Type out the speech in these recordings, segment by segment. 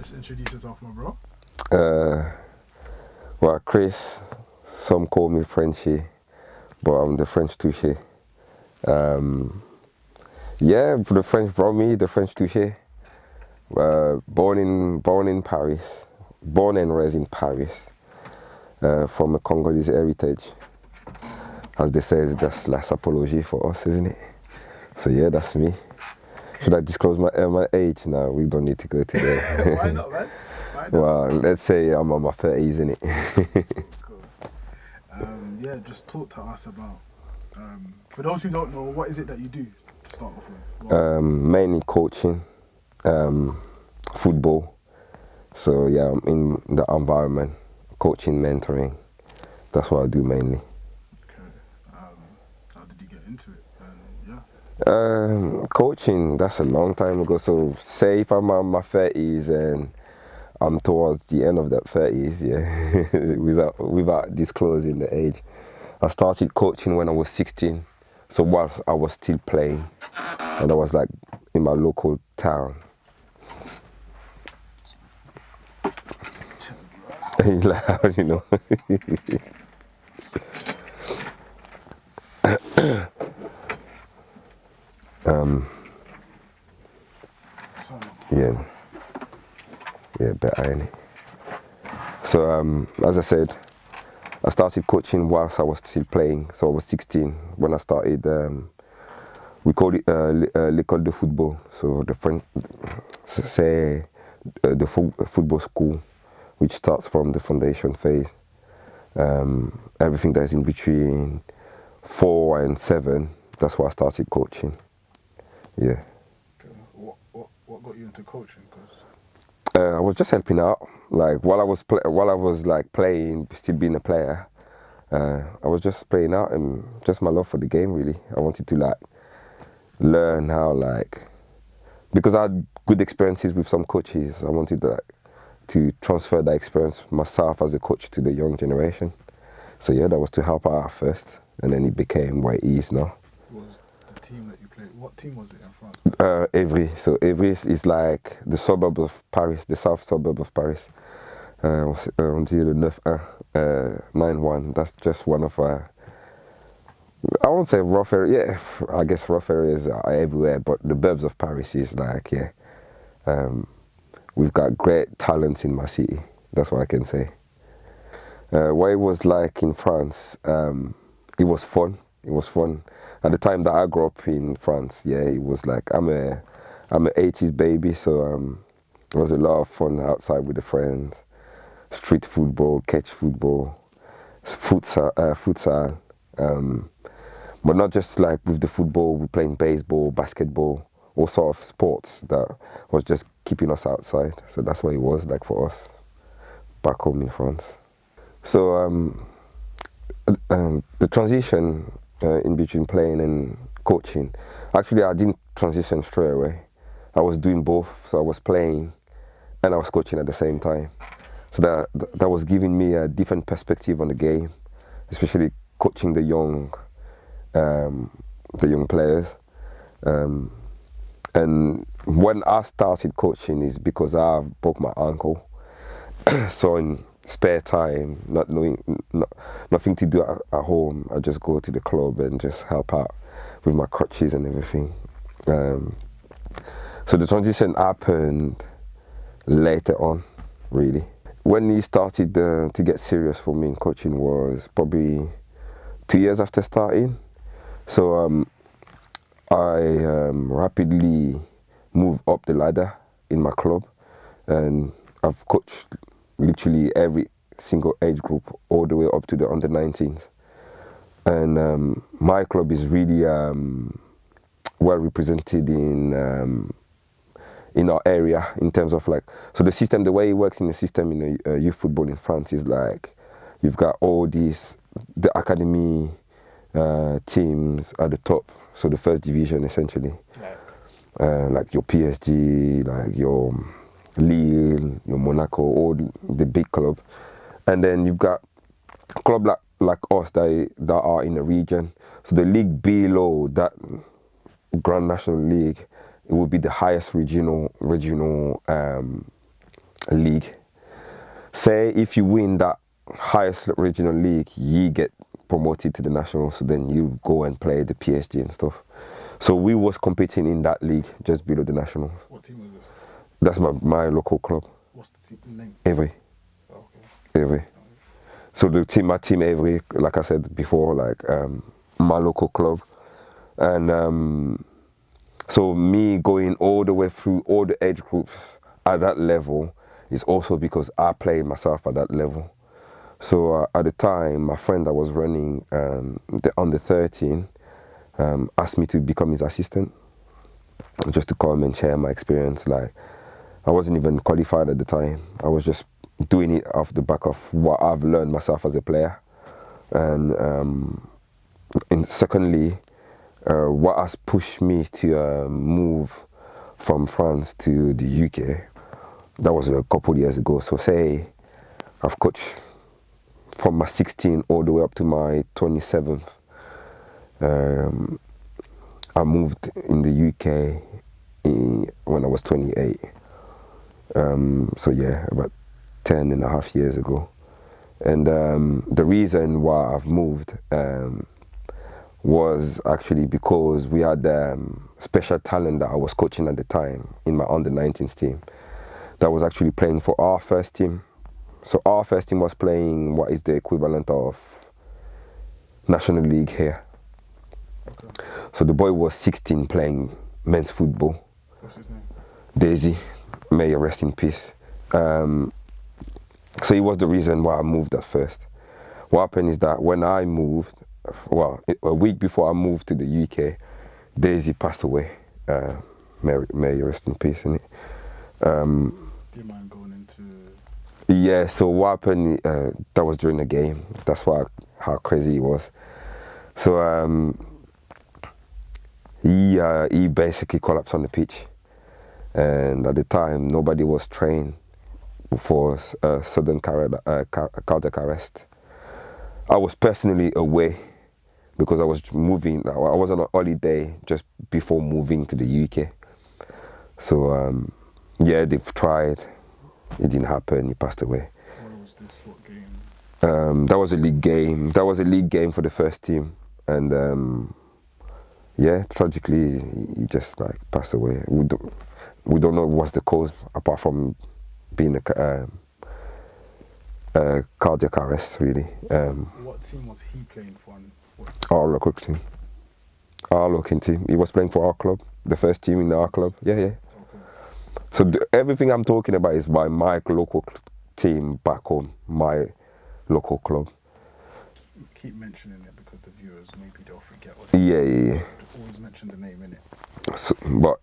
just introduce yourself, my bro. Well, Chris, some call me Frenchy, but I'm the French Touché. Yeah, the French brought me, the French Touché. Born in Paris, born and raised in Paris, from a Congolese heritage. As they say, that's last apology for us, isn't it? So yeah, that's me. Should I disclose my age? No, we don't need to go to there. Why not, man? Why not? Well, let's say I'm on my 30s, isn't it? Cool. Yeah, just talk to us about, for those who don't know, what is it that you do to start off with? Mainly coaching, football. So yeah, I'm in the environment, coaching, mentoring. That's what I do mainly. Okay. How did you get into it? Yeah. Coaching, that's a long time ago. So say if I'm on my 30s and I'm towards the end of that 30s, yeah, without disclosing the age. I started coaching when I was 16. So whilst I was still playing, and I was like in my local town. Loud, you know. Yeah, better, ain't it? So as I said, I started coaching whilst I was still playing. So I was 16 when I started. We called it l'école de football. So the French say the football school, which starts from the foundation phase. Everything that is in between 4 and 7. That's why I started coaching. Yeah. Okay. What got you into coaching? Cause I was just helping out. Like while I was playing, still being a player. I was just playing out and just my love for the game. Really, I wanted to like learn how because I had good experiences with some coaches. I wanted to transfer that experience myself as a coach to the young generation. So yeah, that was to help out first, and then it became what it is now. what was the team that you played? What team was it in France? Évry. So Évry is like the suburb of Paris, the south suburb of Paris. On dit le 9-1, 9-1. That's just one of our, I won't say rough area. Yeah, I guess rough areas are everywhere, but the burbs of Paris is like, yeah. We've got great talent in my city. That's what I can say. What it was like in France, it was fun. It was fun. At the time that I grew up in France, yeah, it was like, I'm an 80s baby, so it was a lot of fun outside with the friends. Street football, catch football, futsal. But not just like with the football, we're playing baseball, basketball, all sort of sports that was just keeping us outside. So that's what it was like for us back home in France. So the transition in between playing and coaching, actually I didn't transition straight away. I was doing both, so I was playing and I was coaching at the same time. So that was giving me a different perspective on the game, especially coaching the young players. And when I started coaching is because I broke my ankle. So in spare time, nothing to do at home, I just go to the club and just help out with my crutches and everything. So the transition happened later on, really. When he started to get serious for me in coaching was probably 2 years after starting. So I rapidly moved up the ladder in my club, and I've coached literally every single age group all the way up to the under-19s. And my club is really well represented in our area in terms of so the system, the way it works in the system in youth football in France is like you've got all these, the academy teams at the top, so the first division essentially, like your PSG, like your Lille, your Monaco, all the big club, and then you've got a club like us that are in the region. So the league below that Grand National League, it would be the highest regional league. Say if you win that highest regional league, you get promoted to the national, so then you go and play the PSG and stuff. So we was competing in that league just below the nationals. What team was this? That's my local club. What's the team name? Avery. Oh, okay. Avery. So my team Avery, like I said before, like my local club. And so me going all the way through all the age groups at that level is also because I played myself at that level. So at the time, my friend that was running the under 13 asked me to become his assistant, just to come and share my experience. Like, I wasn't even qualified at the time. I was just doing it off the back of what I've learned myself as a player. And secondly, what has pushed me to move from France to the UK, that was a couple of years ago. So say I've coached from my 16 all the way up to my 27th. I moved in the UK when I was 28. So yeah, about 10 and a half years ago. And the reason why I've moved was actually because we had special talent that I was coaching at the time in my under-19s team that was actually playing for our first team. So our first team was playing what is the equivalent of National League here. Okay. So the boy was 16 playing men's football. What's his name? Daisy, may you rest in peace. So he was the reason why I moved at first. What happened is that when I moved, well, a week before I moved to the UK, Daisy passed away. May you rest in peace, innit? Do you mind going into... Yeah, so what happened, that was during the game. That's how crazy it was. So he basically collapsed on the pitch. And at the time, nobody was trained for sudden cardiac arrest. I was personally away because I was moving. I was on a holiday just before moving to the UK. So yeah, they've tried. It didn't happen. He passed away. What was this? What game? That was a league game. That was a league game for the first team, and yeah, tragically, he just like passed away. We don't know what's the cause apart from being a cardiac arrest, really. What team was he playing for? And what... Our local team. Our local team. He was playing for our club, the first team in our club. Yeah, yeah. Okay. So everything I'm talking about is by my local team back home, my local club. Keep mentioning it because the viewers, maybe they'll forget what Yeah. Always mention the name, innit? So, but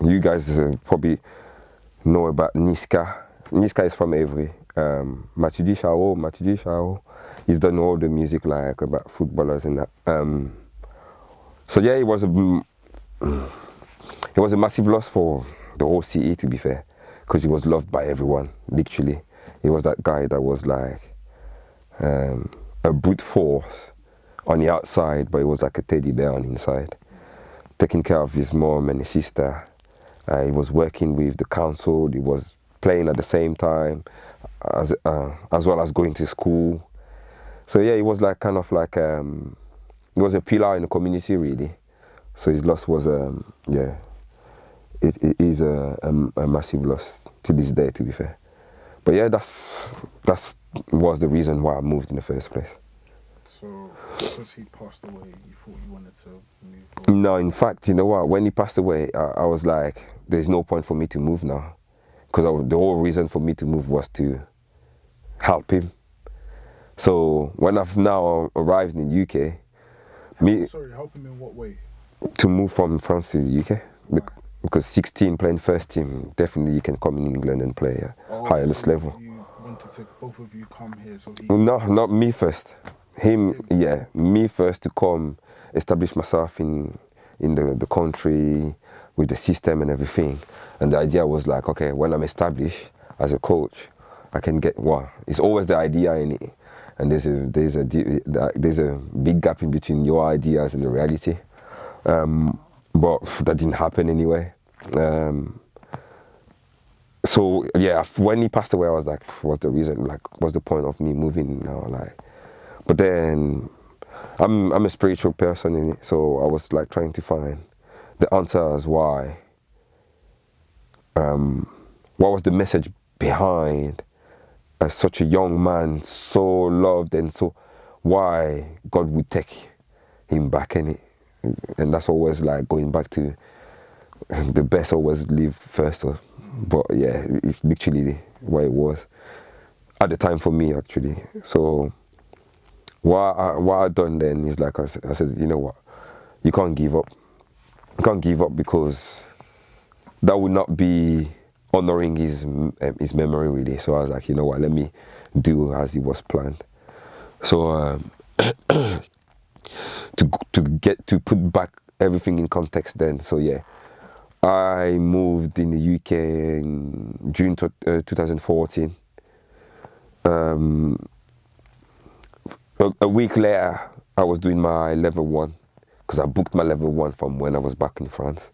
you guys probably know about Niska. Niska is from Avery. Matuidi Shao, he's done all the music like about footballers and that. So yeah, it was a massive loss for the whole city, to be fair, because he was loved by everyone, literally. He was that guy that was like a brute force on the outside, but he was like a teddy bear on the inside, taking care of his mom and his sister. He was working with the council. He was playing at the same time, as well as going to school. So yeah, he was like kind of like he was a pillar in the community, really. So his loss was yeah, it is a massive loss to this day, to be fair. But yeah, that's was the reason why I moved in the first place. So because he passed away, you thought you wanted to move on? No, in fact, you know what? When he passed away, I was like, there's no point for me to move now, because the whole reason for me to move was to help him. So when I've now arrived in the UK, help him in what way? To move from France to the UK. Right. Because 16 playing first team, definitely you can come in England and play highest level. You wanted to both of you come here, so he... No, not me first. Yeah, me first to come establish myself in the country with the system and everything. And the idea was like, okay, when I'm established as a coach, I can get it's always the idea in it, and there's a big gap in between your ideas and the reality. But that didn't happen anyway. So yeah, when he passed away, I was like, what's the reason? Like, what's the point of me moving now? Like, but then I'm a spiritual person in it, so I was like trying to find the answers why. What was the message behind such a young man, so loved, and so why God would take him back in it? And that's always like going back to the best always live first. But yeah, it's literally what it was at the time for me actually. So what I done then is like I said, you know what, you can't give up. You can't give up because that would not be honoring his memory really. So I was like, you know what, let me do as it was planned. So to put back everything in context then. So yeah, I moved in the UK in June 2014. A week later, I was doing my level 1 because I booked my level 1 from when I was back in France.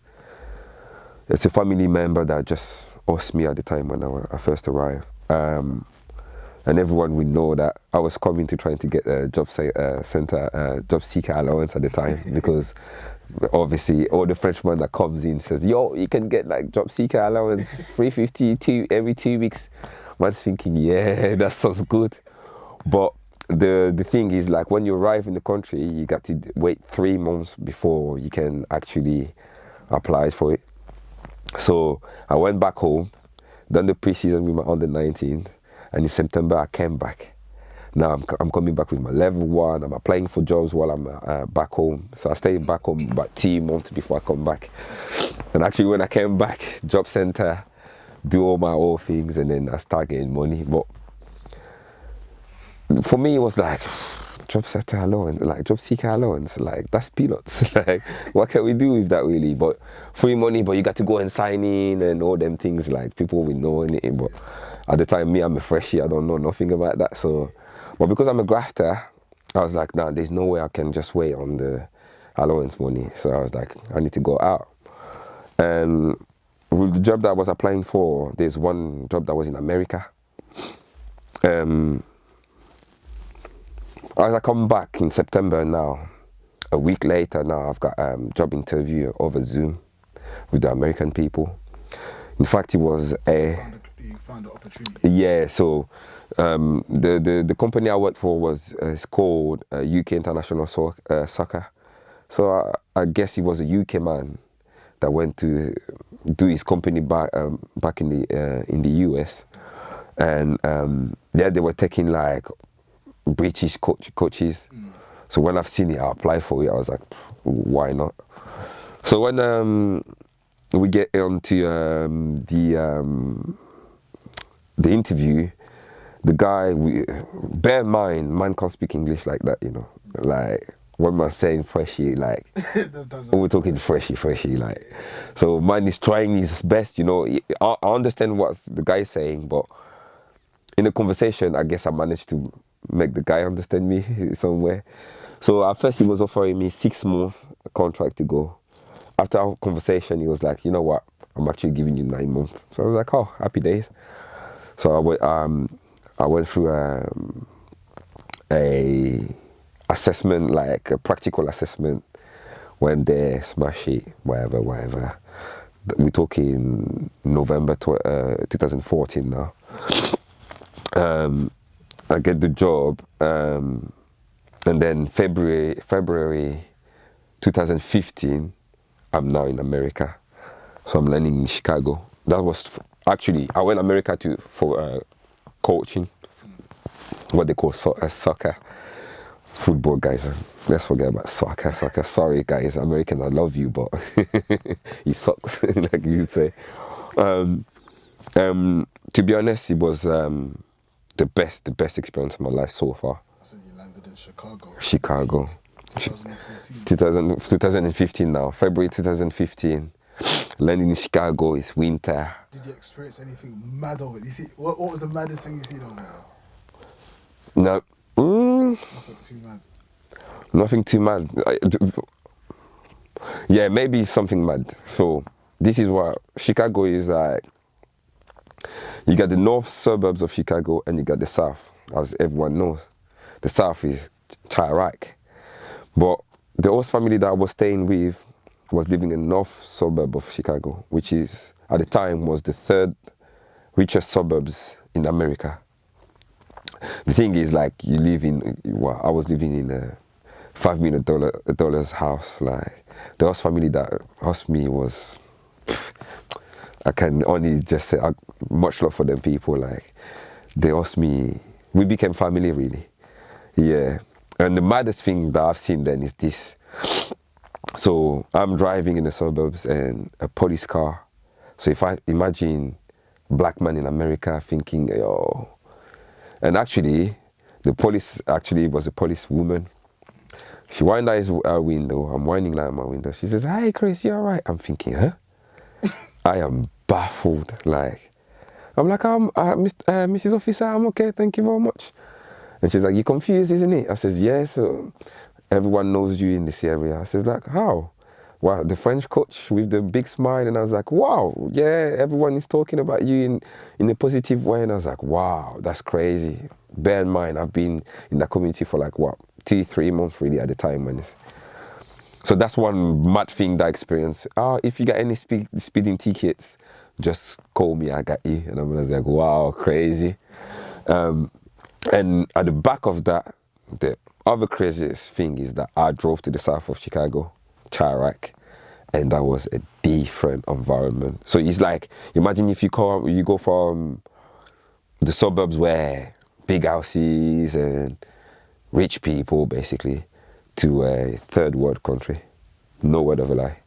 It's a family member that just asked me at the time when I first arrived. And everyone would know that I was coming to trying to get a job seeker allowance at the time because obviously all the Frenchman that comes in says, yo, you can get like job seeker allowance, 350 every 2 weeks. Man's thinking, yeah, that sounds good. But the thing is, like, when you arrive in the country, you got to wait 3 months before you can actually apply for it. So I went back home, done the pre-season with my under-19s, and in September I came back. Now I'm coming back with my level 1. I'm applying for jobs while I'm back home. So I stayed back home about 2 months before I come back. And actually, when I came back, job center, do all my old things, and then I start getting money. But for me, it was like job seeker allowance, like job seeker allowance, like that's peanuts. Like, what can we do with that really? But free money, but you got to go and sign in and all them things. Like, people will know anything. But at the time, me, I'm a freshie. I don't know nothing about that. So, but because I'm a grafter, I was like, nah, there's no way I can just wait on the allowance money. So I was like, I need to go out. And with the job that I was applying for, there's one job that was in America. As I come back in September now, a week later now, I've got a job interview over Zoom with the American people. In fact, it was You found the opportunity. yeah. So the company I worked for was it's called UK International Soccer. So I guess he was a UK man that went to do his company back in the US, and yeah, they were taking like British coaches. So when I've seen it, I applied for it. I was like, why not? So when we get onto the interview, the guy, bear in mind, man can't speak English like that, you know. Like, when man saying freshie, like, we're talking freshie, like. So man is trying his best, you know. I understand what the guy's saying, but in a conversation, I guess I managed to make the guy understand me somewhere. So at first he was offering me 6 months contract to go. After our conversation, he was like, you know what, I'm actually giving you 9 months. So I was like, oh, happy days. So I went through a assessment, like a practical assessment. Went there, smash it, whatever. We're talking November 2014 now. I get the job, and then February 2015, I'm now in America. So I'm learning in Chicago. That was actually, I went to America for coaching, what they call soccer. Football, guys. Let's forget about soccer. Sorry, guys, Americans, I love you, but he sucks, like you'd say. To be honest, it was the best experience of my life so far. So you landed in Chicago. 2014. 2015 now, February 2015. Landing in Chicago, it's winter. Did you experience anything mad over it? You see, what was the maddest thing you seen over there? No. Nothing too mad. Nothing too mad. Yeah, maybe something mad. So this is what Chicago is like. You got the north suburbs of Chicago and you got the south, as everyone knows. The south is Chirac. But the host family that I was staying with was living in the north suburb of Chicago, which is, at the time, was the third richest suburbs in America. The thing is, like, you live in, well, I was living in a $5 million house. Like, the host family that host me was, I can only just say, much love for them people. Like, they host me, we became family, really. Yeah. And the maddest thing that I've seen then is this. So I'm driving in the suburbs and a police car. So if I imagine black man in America thinking, yo, and actually the police actually was a police woman. She wind out his window, I'm winding down my window. She says, "Hi Chris, you all right?" I'm thinking, huh? I am baffled. Like, I'm like, Mrs. Officer, I'm okay, thank you very much. And she's like, "You confused, isn't it?" I says, "Yeah, so everyone knows you in this area." I says, like, "How?" "Wow, the French coach with the big smile." And I was like, "Wow, yeah, everyone is talking about you in a positive way." And I was like, "Wow, that's crazy." Bear in mind, I've been in that community for like, what, 2-3 months really at the time. When so that's one mad thing that I experienced. If you got any speeding tickets, just call me, I got you. And I was like, wow, crazy. And at the back of that, the other craziest thing is that I drove to the south of Chicago, Chirac, and that was a different environment. So it's like, imagine if you go from the suburbs where big houses and rich people, basically, to a third world country. No word of a lie.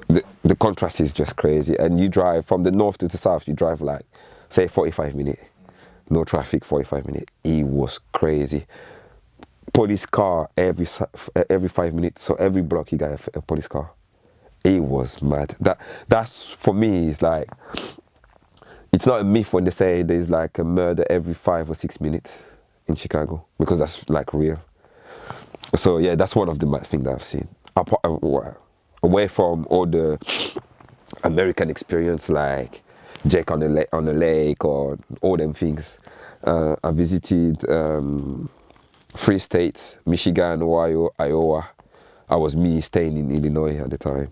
The contrast is just crazy. And you drive from the north to the south, you drive like, say, 45 minutes. No traffic, 45 minutes. It was crazy. Police car every 5 minutes. So every block you got a police car. It was mad. That's for me, is like, it's not a myth when they say there's like a murder every 5 or 6 minutes in Chicago, because that's like real. So yeah, that's one of the mad things that I've seen. Away from all the American experience, like Jake on the lake or all them things. I visited 3 states: Michigan, Ohio, Iowa. I was staying in Illinois at the time.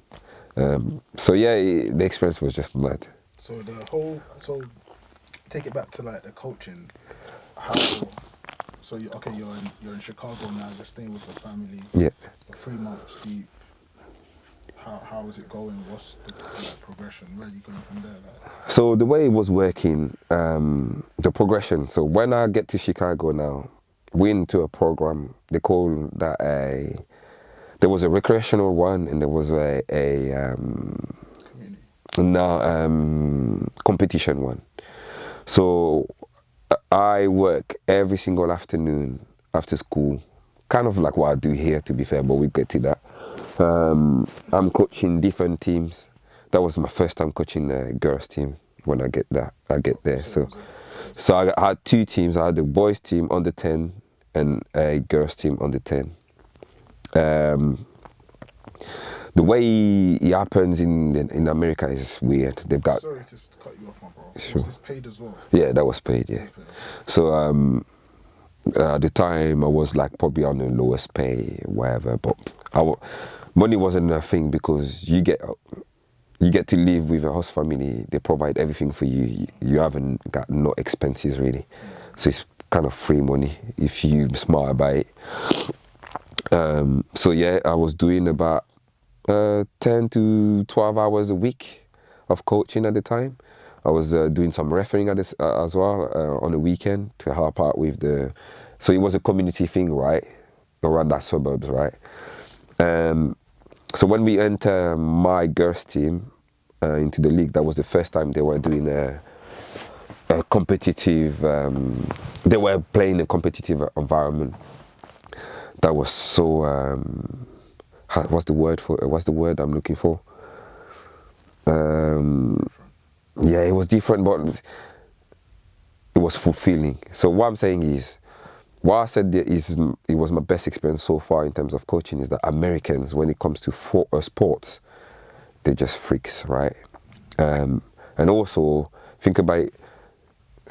So yeah, the experience was just mad. So take it back to like the coaching. So you're in Chicago now. You're staying with the family. Yeah. You're 3 months deep. How is it going? What's the progression? Where are you going from there? So the way it was working, the progression. So when I get to Chicago now, we're into a program. They call that there was a recreational one and there was a competition one. So I work every single afternoon after school, kind of like what I do here, to be fair, but we get to that. I'm coaching different teams. That was my first time coaching a girls team. When I get there. So I had 2 teams. I had the boys team under 10 and a girls team under 10. The way it happens in America is weird. They've got. Sorry to cut you off, my bro. Sure. Was this paid as well? Yeah, that was paid. Yeah. So at the time I was like probably on the lowest pay, whatever. But money wasn't a thing, because you get to live with a host family. They provide everything for you. You haven't got no expenses really. So it's kind of free money if you're smart about it. So yeah, I was doing about 10 to 12 hours a week of coaching at the time. I was doing some refereeing as well on the weekend to help out with the. So it was a community thing, right, around that suburbs, right. So when we enter my girls team into the league, that was the first time they were doing a competitive. They were playing a competitive environment. That was so. What's the word I'm looking for? Yeah, it was different, but it was fulfilling. So what I'm saying is, what I said it was my best experience so far in terms of coaching, is that Americans, when it comes to sports, they're just freaks, right? And also, think about it,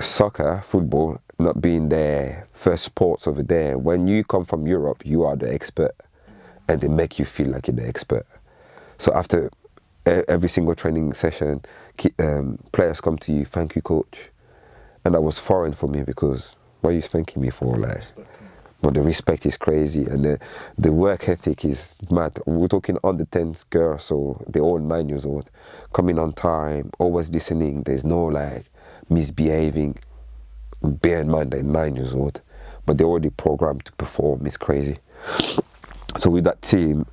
soccer, football, not being their first sports over there, when you come from Europe, you are the expert, and they make you feel like you're the expert. So after every single training session, players come to you, thank you, coach. And that was foreign for me because what are you thanking me for? Like, but the respect is crazy, and the work ethic is mad. We're talking under 10s girls, so they're all 9 years old, coming on time, always listening. There's no like misbehaving. Bear in mind they're 9 years old, but they're already programmed to perform. It's crazy. So with that team,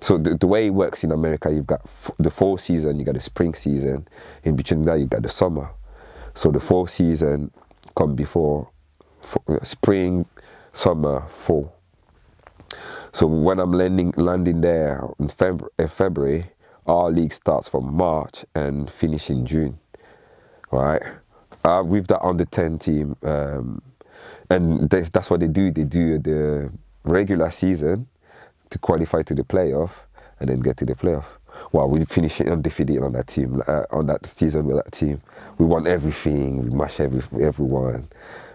so the way it works in America, you've got the fall season, you got the spring season. In between that, you got the summer. So the fall season come before spring, summer, fall. So when I'm landing there in February, our league starts from March and finish in June, right? With that under 10 team, and that's what they do. They do the regular season to qualify to the playoff and then get to the playoff. Well, we finish undefeated on that team, on that season with that team. We won everything, we mashed everyone.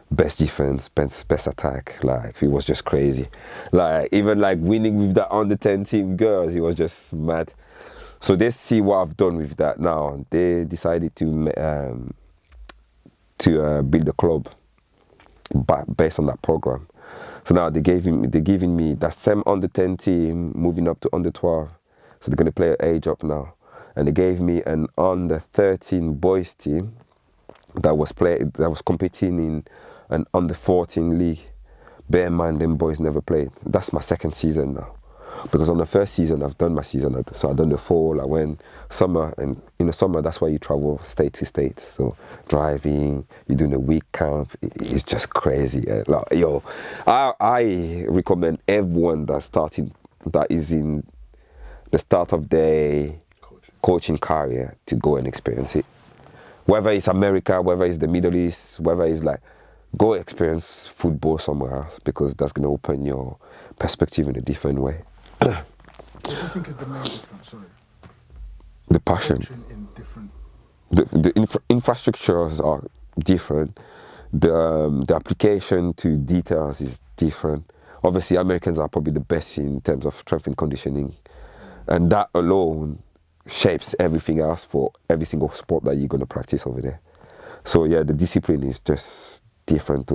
Best defense, best attack. Like, it was just crazy. Like, even like winning with that under 10 team girls, it was just mad. So they see what I've done with that now. They decided to build a club based on that program. So now they're giving me that same under 10 team moving up to under 12. So they're going to play an age up now. And they gave me an under 13 boys team that was competing in an under 14 league. Bear in mind, them boys never played. That's my second season now. Because on the first season, I've done my season. So I've done the fall, I went summer, and in the summer, that's why you travel state to state. So driving, you're doing a week camp, it's just crazy. Like, yo, I recommend everyone that is in the start of their coaching career to go and experience it. Whether it's America, whether it's the Middle East, whether it's like, go experience football somewhere else, because that's going to open your perspective in a different way. What do you think is the main difference? Sorry. The passion. In different. The infrastructures are different. The application to details is different. Obviously, Americans are probably the best in terms of strength and conditioning, and that alone shapes everything else for every single sport that you're going to practice over there. So yeah, the discipline is just different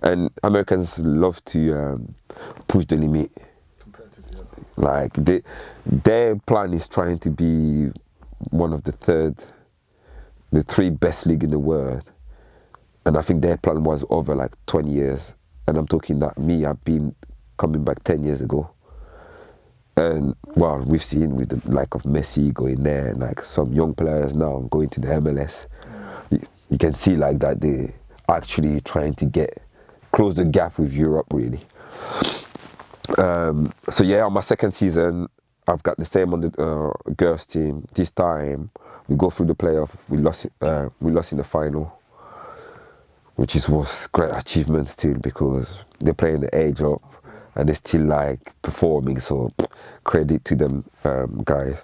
and Americans love to push the limit. Competitive, yeah. Like their plan is trying to be one of the three best league in the world, and I think their plan was over like 20 years. And I'm talking that I've been coming back 10 years ago. And well, we've seen with the like of Messi going there, and like some young players now going to the MLS. You can see like that they actually trying to close the gap with Europe, really. So yeah, on my second season, I've got the same on the girls team. This time we go through the playoff. We lost in the final, which was great achievement still, because they're playing the age up and they're still like performing. So credit to them guys.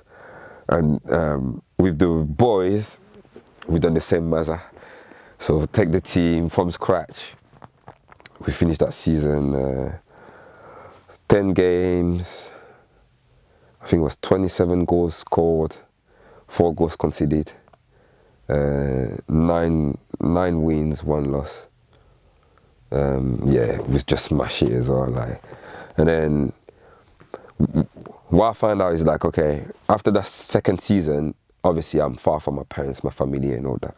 And with the boys, we've done the same measure. So take the team from scratch. We finished that season 10 games. I think it was 27 goals scored, 4 goals conceded, 9 wins, 1 loss. Yeah, it was just smashy as well. Like, and then what I found out is like, okay, after that second season, obviously I'm far from my parents, my family, and all that.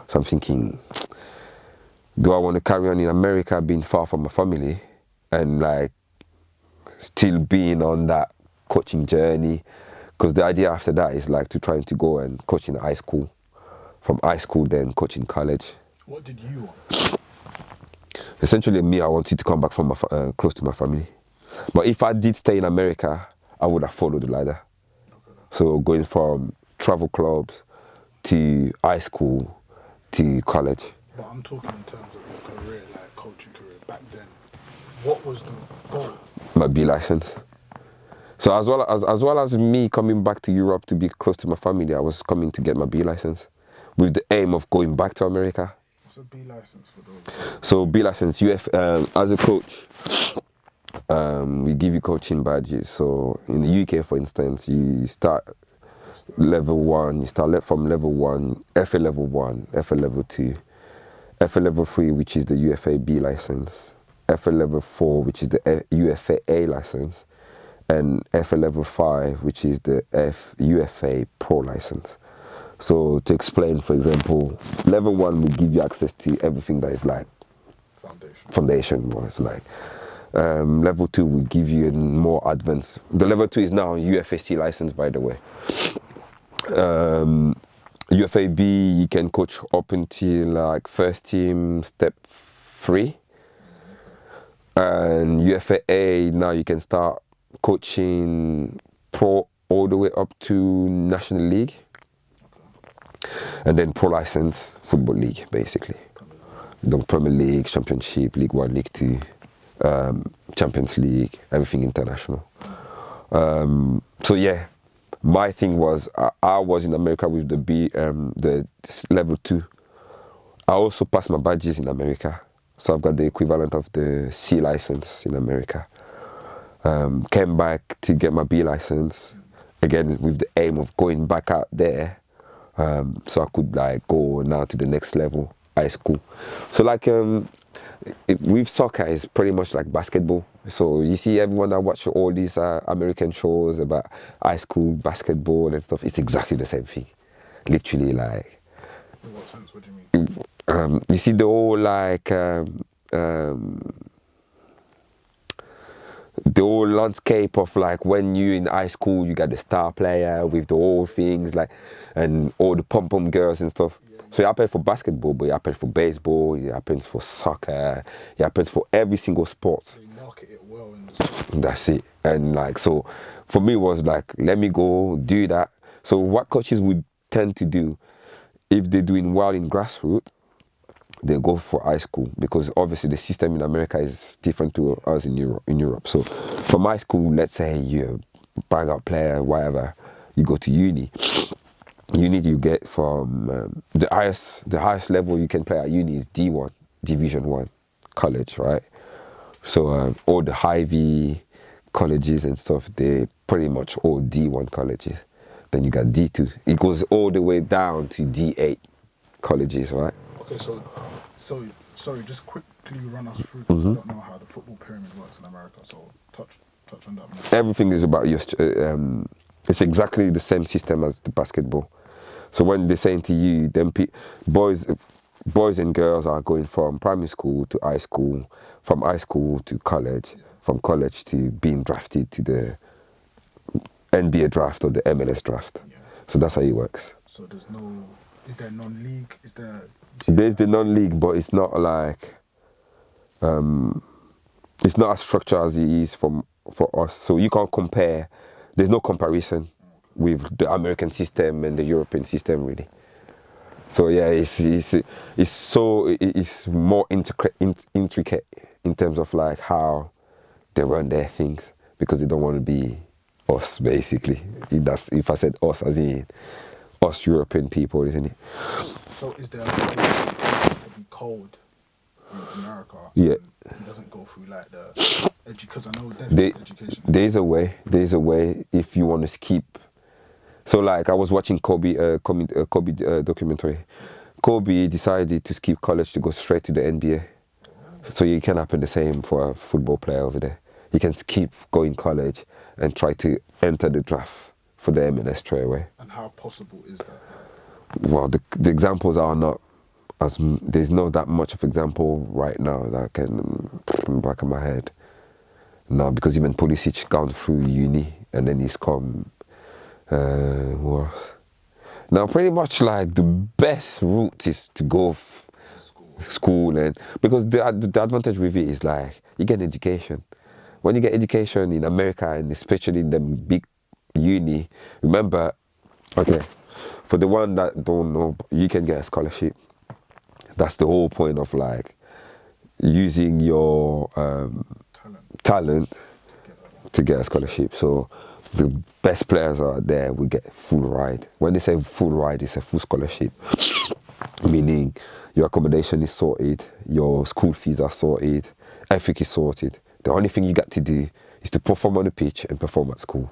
So I'm thinking, do I want to carry on in America, being far from my family, and like still being on that coaching journey? Because the idea after that is like to trying to go and coach in high school, from high school then coach in college. What did you want? Essentially, me, I wanted to come back from close to my family. But if I did stay in America, I would have followed the ladder. Okay. So going from travel clubs to high school to college. But I'm talking in terms of your career, like coaching career back then. What was the goal? My B license. So as well as me coming back to Europe to be close to my family, I was coming to get my B license with the aim of going back to America. What's a B license for those? So B license, as a coach, we give you coaching badges. So in the UK, for instance, you start level 1, you start from level 1, FA level 1, FA level 2, FA level 3, which is the UFA B license, FA level 4, which is the UFA A license, and FA level 5, which is the UFA Pro license. So to explain, for example, level 1 will give you access to everything that is like foundation was like. Level 2 will give you a more advanced. The level 2 is now UFAC license, by the way. UFAB, you can coach up until like first team step 3. And UFA now you can start coaching pro all the way up to National League. And then pro license football league, basically. Donc Premier League, Championship, League 1, League 2, Champions League, everything international. So yeah, my thing was I was in America with the level 2. I also passed my badges in America, so I've got the equivalent of the C license in America. Came back to get my B license, again with the aim of going back out there, so I could like go now to the next level, high school. So like with soccer, it's pretty much like basketball. So you see everyone that watch all these American shows about high school basketball and stuff, it's exactly the same thing. Literally like. In what sense? What do you mean? You see the whole like the whole landscape of like when you in high school you got the star player with the whole things like and all the pom-pom girls and stuff. So it happens for basketball, but it happens for baseball, it happens for soccer, it happens for every single sport. They market it well in the sport. That's it. And like, so for me it was like, let me go do that. So what coaches would tend to do, if they're doing well in grassroots, they go for high school, because obviously the system in America is different to us in Europe. So from high school, let's say you're a bang up player, whatever, you go to uni. Uni you get from the highest level you can play at uni is D1, Division 1 college, right? So all the Hy-Vee colleges and stuff, they pretty much all D1 colleges. Then you got D2. It goes all the way down to D8 colleges, right? Okay, so sorry, just quickly run us through, because I don't know how the football pyramid works in America, so touch on that. Everything is about your, it's exactly the same system as the basketball. So when they're saying to you, them boys and girls are going from primary school to high school, from high school to college, from college to being drafted to the NBA draft or the MLS draft. So that's how it works. So is there non-league? There's the non-league, but it's not like, it's not as structured as it is for us. So you can't compare, there's no comparison with the American system and the European system, really. So yeah, it's more intricate in terms of like how they run their things, because they don't want to be us, basically. That's, if I said us, as in us European people, isn't it? So is there a way to be cold in America? Yeah. He doesn't go through like the because I know definitely education. There's a way if you want to skip. So like I was watching Kobe documentary. Kobe decided to skip college to go straight to the NBA. So it can happen the same for a football player over there. You can skip going college and try to enter the draft for the MLS straight away. And how possible is that? Well, the examples are not as, there's not that much of example right now that I can in the back of my head. No, because even Pulisic gone through uni and then he's come. Now pretty much like the best route is to go school, and because the advantage with it is like you get education. When you get education in America, and especially in the big uni, remember, okay, for the one that don't know, you can get a scholarship. That's the whole point of like using your talent to get a scholarship. So the best players are there will get full ride. When they say full ride, it's a full scholarship, meaning your accommodation is sorted, your school fees are sorted, everything is sorted. The only thing you got to do is to perform on the pitch and perform at school.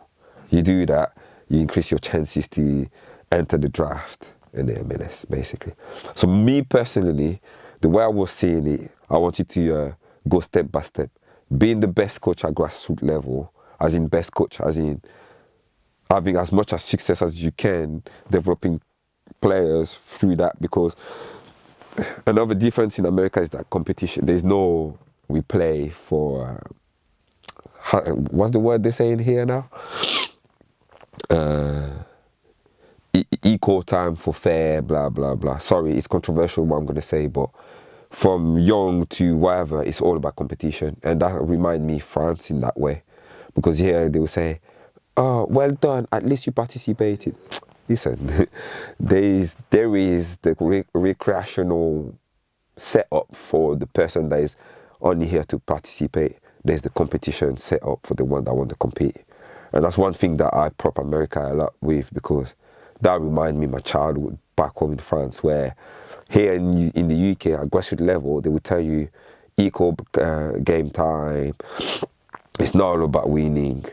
You do that, you increase your chances to enter the draft in the MLS, basically. So me personally, the way I was seeing it, I wanted to go step by step. Being the best coach at grassroots level, as in best coach, as in having as much as success as you can, developing players through that, because another difference in America is that competition. There's no, we play for, what's the word they're saying here now? Equal time for fair, blah, blah, blah. Sorry, it's controversial what I'm going to say, but from young to whatever, it's all about competition. And that reminds me of France in that way. Because here they will say, oh, well done, at least you participated. Listen, there is the recreational setup for the person that is only here to participate. There's the competition set up for the one that want to compete. And that's one thing that I prop America a lot with, because that reminds me of my childhood back home in France, where here in the UK at grassroots level, they will tell you equal game time. It's not all about winning.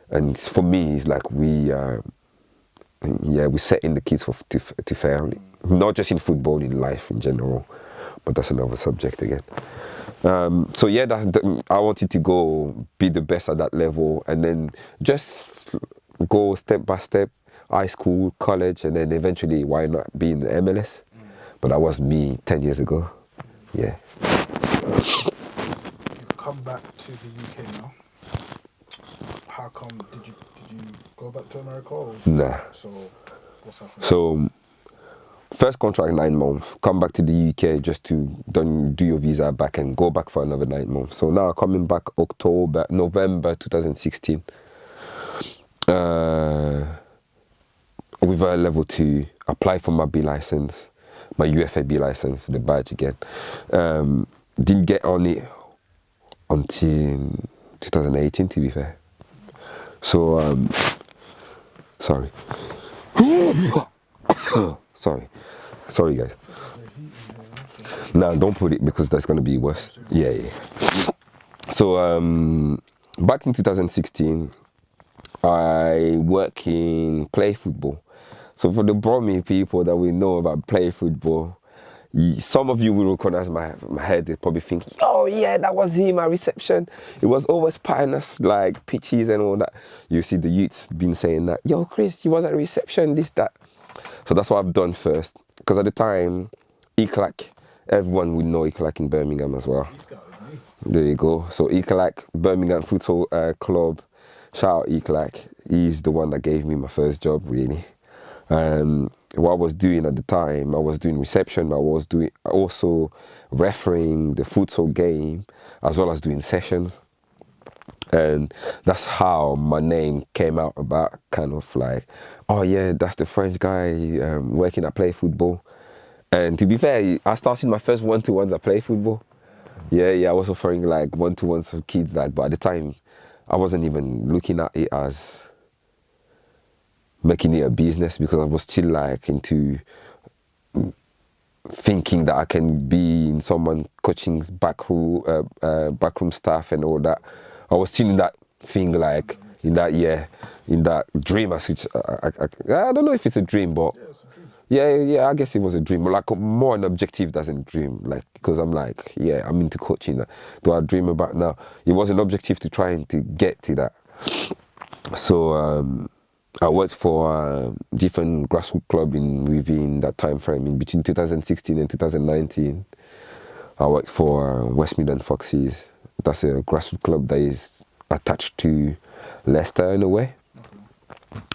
And for me, it's like we're setting the kids to fail, not just in football, in life in general. But that's another subject again. So yeah, I wanted to go be the best at that level, and then just go step by step, high school, college, and then eventually, why not be in the MLS? But that was me 10 years ago. Yeah. You've come back to the UK now. How come? Did you go back to America? Or Nah. So what's happening? So first contract 9 months. Come back to the UK just to do your visa back and go back for another 9 months. So now coming back November 2016. With a level 2, apply for my B license, my UFA B license, the badge again. Didn't get on it until 2018, to be fair. So, sorry. Sorry guys. No, don't put it, because that's going to be worse. Yeah. So, back in 2016, I work in play football. So for the Brommy people that we know about play football, some of you will recognize my head. They probably think, oh yeah, that was him at reception. It was always patting us like pitches and all that. You see the youths been saying that, yo Chris, he was at reception, this, that. So that's what I've done first. Because at the time, ECLAC, everyone would know ECLAC in Birmingham as well. There you go. So ECLAC, Birmingham Futsal Club, shout out ECLAC. He's the one that gave me my first job, really. What I was doing at the time, I was doing reception, but I was doing also refereeing the futsal game, as well as doing sessions. And that's how my name came out about, kind of like, oh yeah, that's the French guy working at Play Football. And to be fair, I started my first one-to-ones at Play Football. Yeah, I was offering like one-to-ones for kids, like, but at the time, I wasn't even looking at it as making it a business, because I was still like into thinking that I can be in someone coaching's backroom staff and all that. I was still in that thing, like in that dream. I don't know if it's a dream, but yeah, I guess it was a dream, like more an objective than a dream, like, because I'm like, yeah, I'm into coaching. Do I dream about now? It was an objective to try and to get to that. So I worked for different grassroots club within that time frame. In between 2016 and 2019, I worked for West Midland Foxes. That's a grassroots club that is attached to Leicester in a way.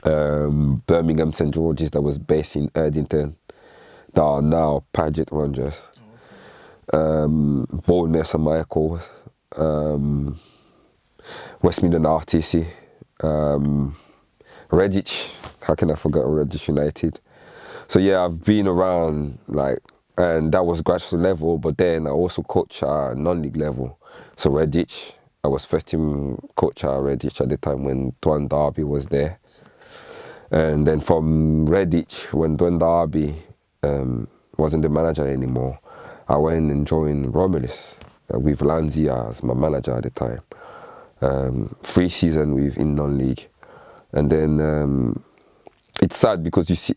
Birmingham St George's, that was based in Erdington, that are now Paget Rangers. Bournemouth St Michael's, West Midland RTC, Redditch, how can I forget Redditch United? So yeah, I've been around, like, and that was grassroots level, but then I also coach at non-league level. So Redditch, I was first team coach at Redditch at the time when Dwan Darby was there. And then from Redditch, when Dwan Darby wasn't the manager anymore, I went and joined Romulus with Lanzia as my manager at the time. 3 seasons in non-league, and then it's sad because you see,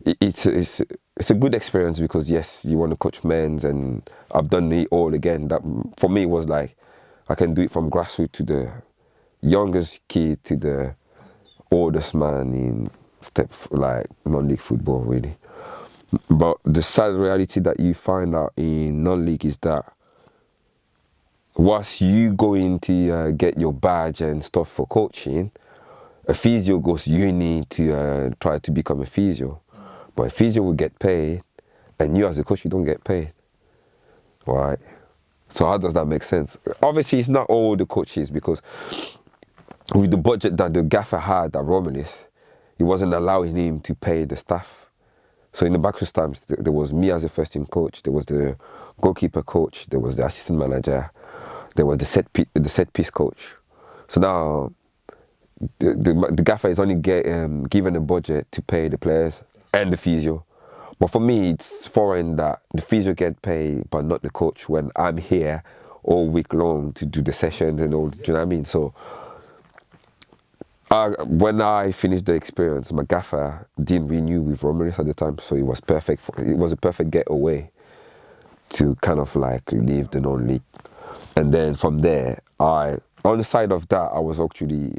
it's a good experience because yes, you want to coach men's, and I've done it all again. That for me was like I can do it from grassroots to the youngest kid to the oldest man in like non-league football, really. But the sad reality that you find out in non-league is that once you go in to get your badge and stuff for coaching, a physio goes uni to try to become a physio. But a physio will get paid, and you as a coach, you don't get paid. Right? So how does that make sense? Obviously, it's not all the coaches, because with the budget that the gaffer had at Romulus, he wasn't allowing him to pay the staff. So in the backroom times, there was me as a first team coach, there was the goalkeeper coach, there was the assistant manager, there was the set piece coach. So now the gaffer is only given a budget to pay the players and the physio. But for me, it's foreign that the physio get paid, but not the coach, when I'm here all week long to do the sessions and all. Do you know what I mean? So when I finished the experience, my gaffer didn't renew with Romulus at the time, so it was perfect. It was a perfect getaway to kind of like leave the non-league. And then from there, on the side of that, I was actually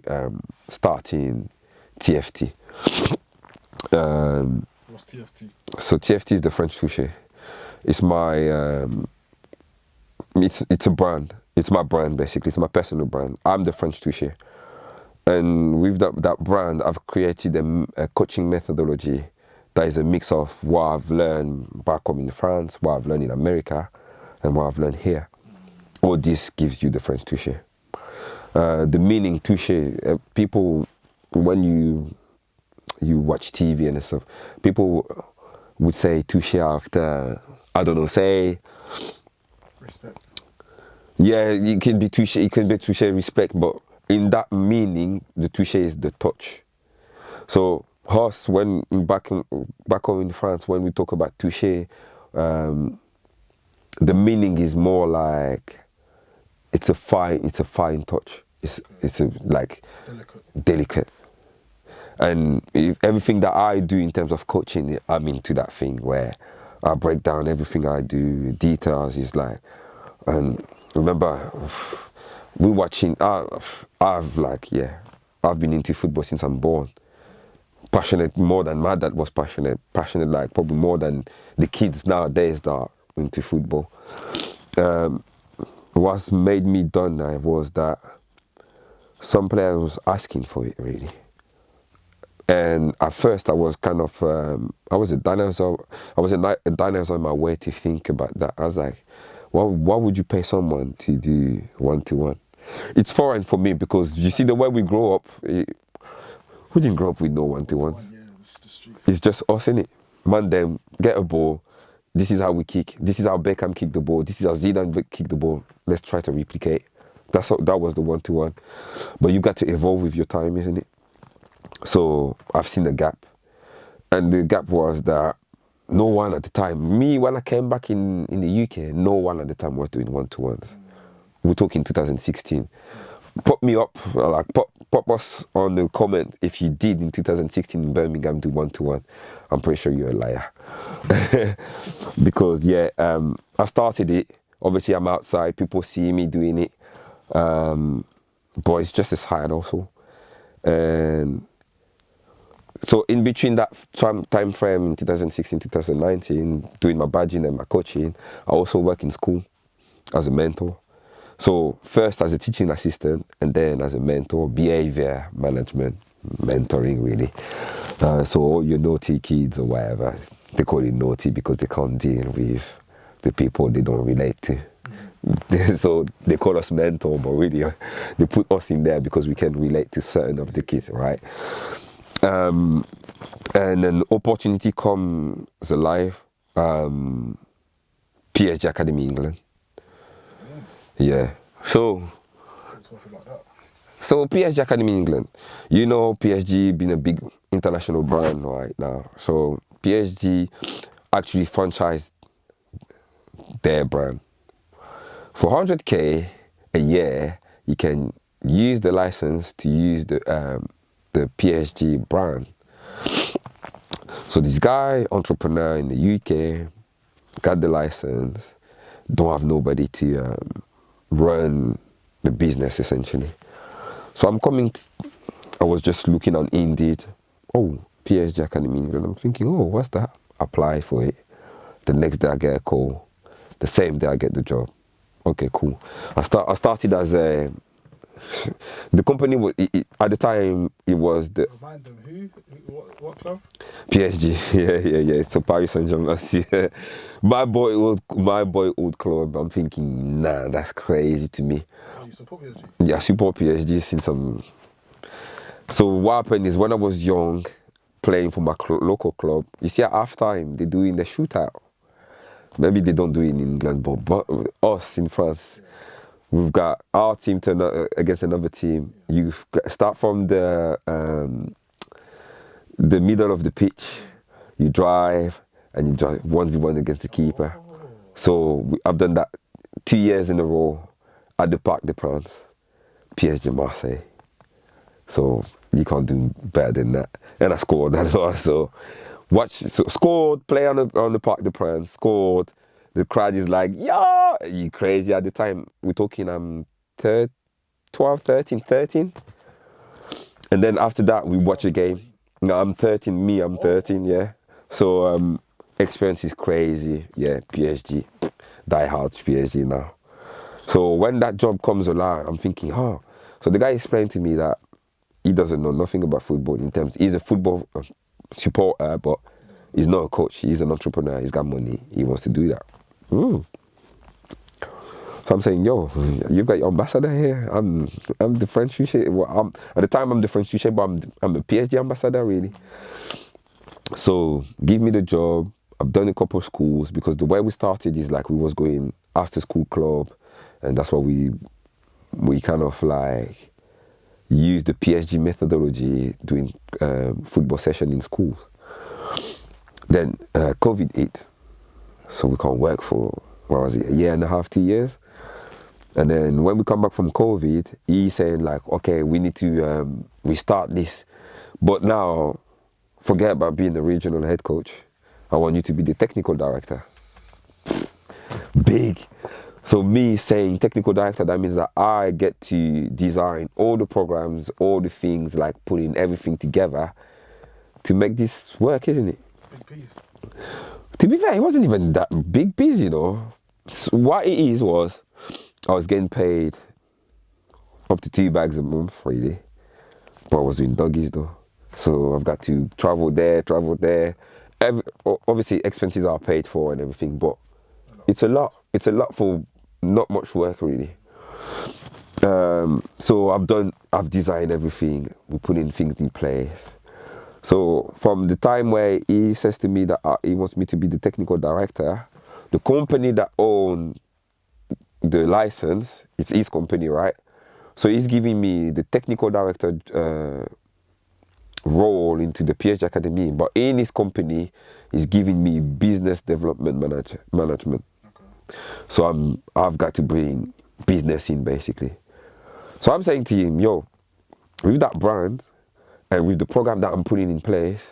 starting TFT. What's TFT? So TFT is the French touche. It's my, it's a brand. It's my brand, basically. It's my personal brand. I'm the French touche. And with that brand, I've created a coaching methodology that is a mix of what I've learned back home in France, what I've learned in America, and what I've learned here. All this gives you the French touche. The meaning touche, people, when you watch TV and stuff, people would say touche after, I don't know, say... Respect. Yeah, it can be touche respect, but in that meaning, the touche is the touch. So us, when back home in France, when we talk about touche, the meaning is more like it's a fine touch. It's like delicate. And everything that I do in terms of coaching, I'm into that thing where I break down everything I do. Details is like, and remember, we're watching. I've been into football since I'm born. Passionate more than my dad was passionate. Passionate like probably more than the kids nowadays that are into football. What's made me done that was that some players was asking for it really. And at first I was kind of, I was a dinosaur. I was a dinosaur in my way to think about that. I was like, why would you pay someone to do one-to-one? It's foreign for me because you see the way we grow up, we didn't grow up with no one-to-one. Yeah, it's the streets. It's just us, innit? Man, them, get a ball. This is how we kick. This is how Beckham kicked the ball. This is how Zidane kicked the ball. Let's try to replicate. That was the one-to-one. But you got to evolve with your time, isn't it? So I've seen the gap. And the gap was that no one at the time, me when I came back in the UK, no one at the time was doing one-to-ones. We're talking 2016. Pop me up, like pop us on the comment if you did in 2016 in Birmingham do one-to-one. I'm pretty sure you're a liar. Because I started it. Obviously I'm outside, people see me doing it. But it's just as hard also. And so in between that time frame in 2016, 2019, doing my badging and my coaching, I also work in school as a mentor. So first as a teaching assistant and then as a mentor, behavior management, mentoring really. So all your naughty kids or whatever, they call it naughty because they can't deal with the people they don't relate to. So they call us mentor, but really they put us in there because we can relate to certain of the kids, right? And an opportunity comes alive, PSG Academy England. Yeah. So PSG Academy England, you know PSG being a big international brand right now. So PSG actually franchised their brand. For 100k a year, you can use the license to use the PSG brand. So this guy, entrepreneur in the UK, got the license, don't have nobody to run the business essentially. So I was just looking on Indeed. Oh, PSG Academy, and I'm thinking, oh, what's that? Apply for it. The next day I get a call. The same day I get the job. Okay, cool. I started as a. The company was at the time it was the. Remind them who? What club? PSG. Yeah. So Paris Saint-Germain. Yeah. My boyhood club. I'm thinking, nah, that's crazy to me. Oh, you support PSG? Yeah, I support PSG since I'm. So what happened is when I was young, playing for my local club, you see at half time they doing the shootout. Maybe they don't do it in England, but us in France, we've got our team against another team. You start from the middle of the pitch, you drive, and you drive 1v1 against the keeper. So I've done that 2 years in a row at the Parc des Princes, PSG Marseille. So you can't do better than that. And I scored as well. So scored, play on the Parc des Princes, scored. The crowd is like, yeah, you crazy at the time. We're talking 12, 13. And then after that, we watch a game. No, I'm 13, I'm 13, yeah. So experience is crazy, yeah, PSG. Die hard PSG now. So when that job comes along, I'm thinking, oh. So the guy explained to me that he doesn't know nothing about football in terms, he's a football supporter, but he's not a coach, he's an entrepreneur, he's got money, he wants to do that. So I'm saying, yo, you've got your ambassador here. I'm the French Touché. Well, at the time I'm the French Touché, but I'm a PSG ambassador really. So give me the job. I've done a couple of schools because the way we started is like we was going after school club, and that's what we kind of like use the PSG methodology doing football session in schools. Then COVID hit, so we can't work for, what was it, a year and a half, 2 years. And then when we come back from COVID, he's saying like, okay, we need to restart this. But now, forget about being the regional head coach. I want you to be the technical director. Big. So me saying technical director, that means that I get to design all the programs, all the things, like putting everything together to make this work, isn't it? Big piece. To be fair, it wasn't even that big piece, you know. So what it is was, I was getting paid up to 2 bags a month, really. But I was doing doggies though. So I've got to travel there. Obviously expenses are paid for and everything, but it's a lot. It's a lot for not much work really. So I've designed everything. We're putting things in place. So from the time where he says to me that he wants me to be the technical director, the company that owns the license, it's his company, right? So he's giving me the technical director role into the PSG Academy, but in his company, he's giving me business development management. Okay. So I've got to bring business in basically. So I'm saying to him, yo, with that brand and with the program that I'm putting in place,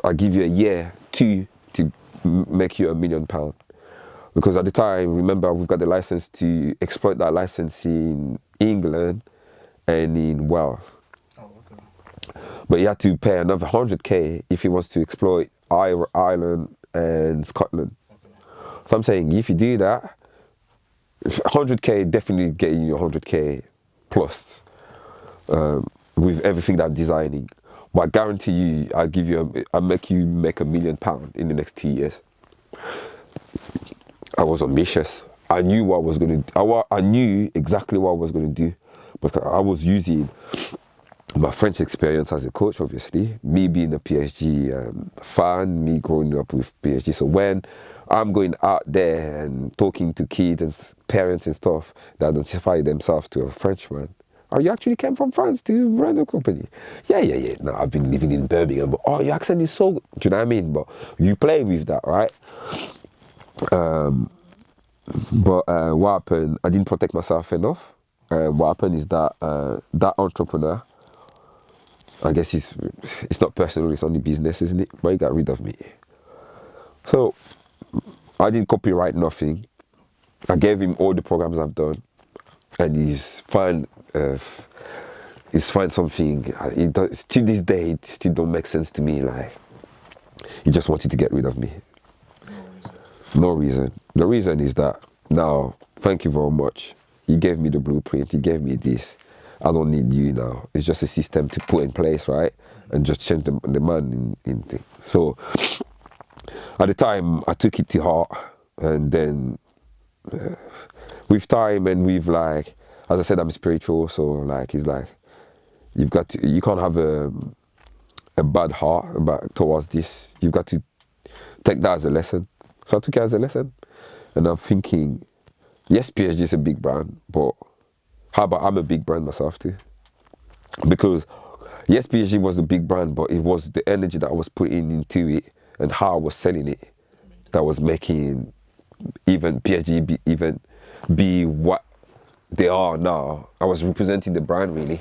I'll give you a year, 2 to make you £1 million. Because at the time, remember, we've got the license to exploit that license in England and in Wales. Oh, okay. But he had to pay another 100k if he wants to exploit Ireland and Scotland. Okay. So I'm saying, if you do that, 100k definitely getting you 100k plus with everything that I'm designing. But I guarantee you, I'll make you make £1 million in the next 2 years. I was ambitious. I knew what I was going to do. I knew exactly what I was going to do, but I was using my French experience as a coach, obviously, me being a PSG fan, me growing up with PSG. So when I'm going out there and talking to kids and parents and stuff that identify themselves to a Frenchman, oh, you actually came from France to run a company? Yeah. No, I've been living in Birmingham, but oh, your accent is so, do you know what I mean? But you play with that, right? But what happened, I didn't protect myself enough. What happened is that that entrepreneur, I guess it's not personal, it's only business, isn't it? But he got rid of me. So I didn't copyright nothing. I gave him all the programs I've done, and he's find something. It does, to this day, it still don't make sense to me. Like, he just wanted to get rid of me. No reason. The reason is that now, thank you very much. You gave me the blueprint. You gave me this. I don't need you now. It's just a system to put in place, right? And just change the man in thing. So at the time, I took it to heart, and then with time and with like, as I said, I'm spiritual. So like, it's like you can't have a bad heart towards this. You've got to take that as a lesson. So I took it as a lesson, and I'm thinking, yes, PSG is a big brand, but how about I'm a big brand myself too? Because yes, PSG was the big brand, but it was the energy that I was putting into it and how I was selling it that was making even PSG be what they are now. I was representing the brand really.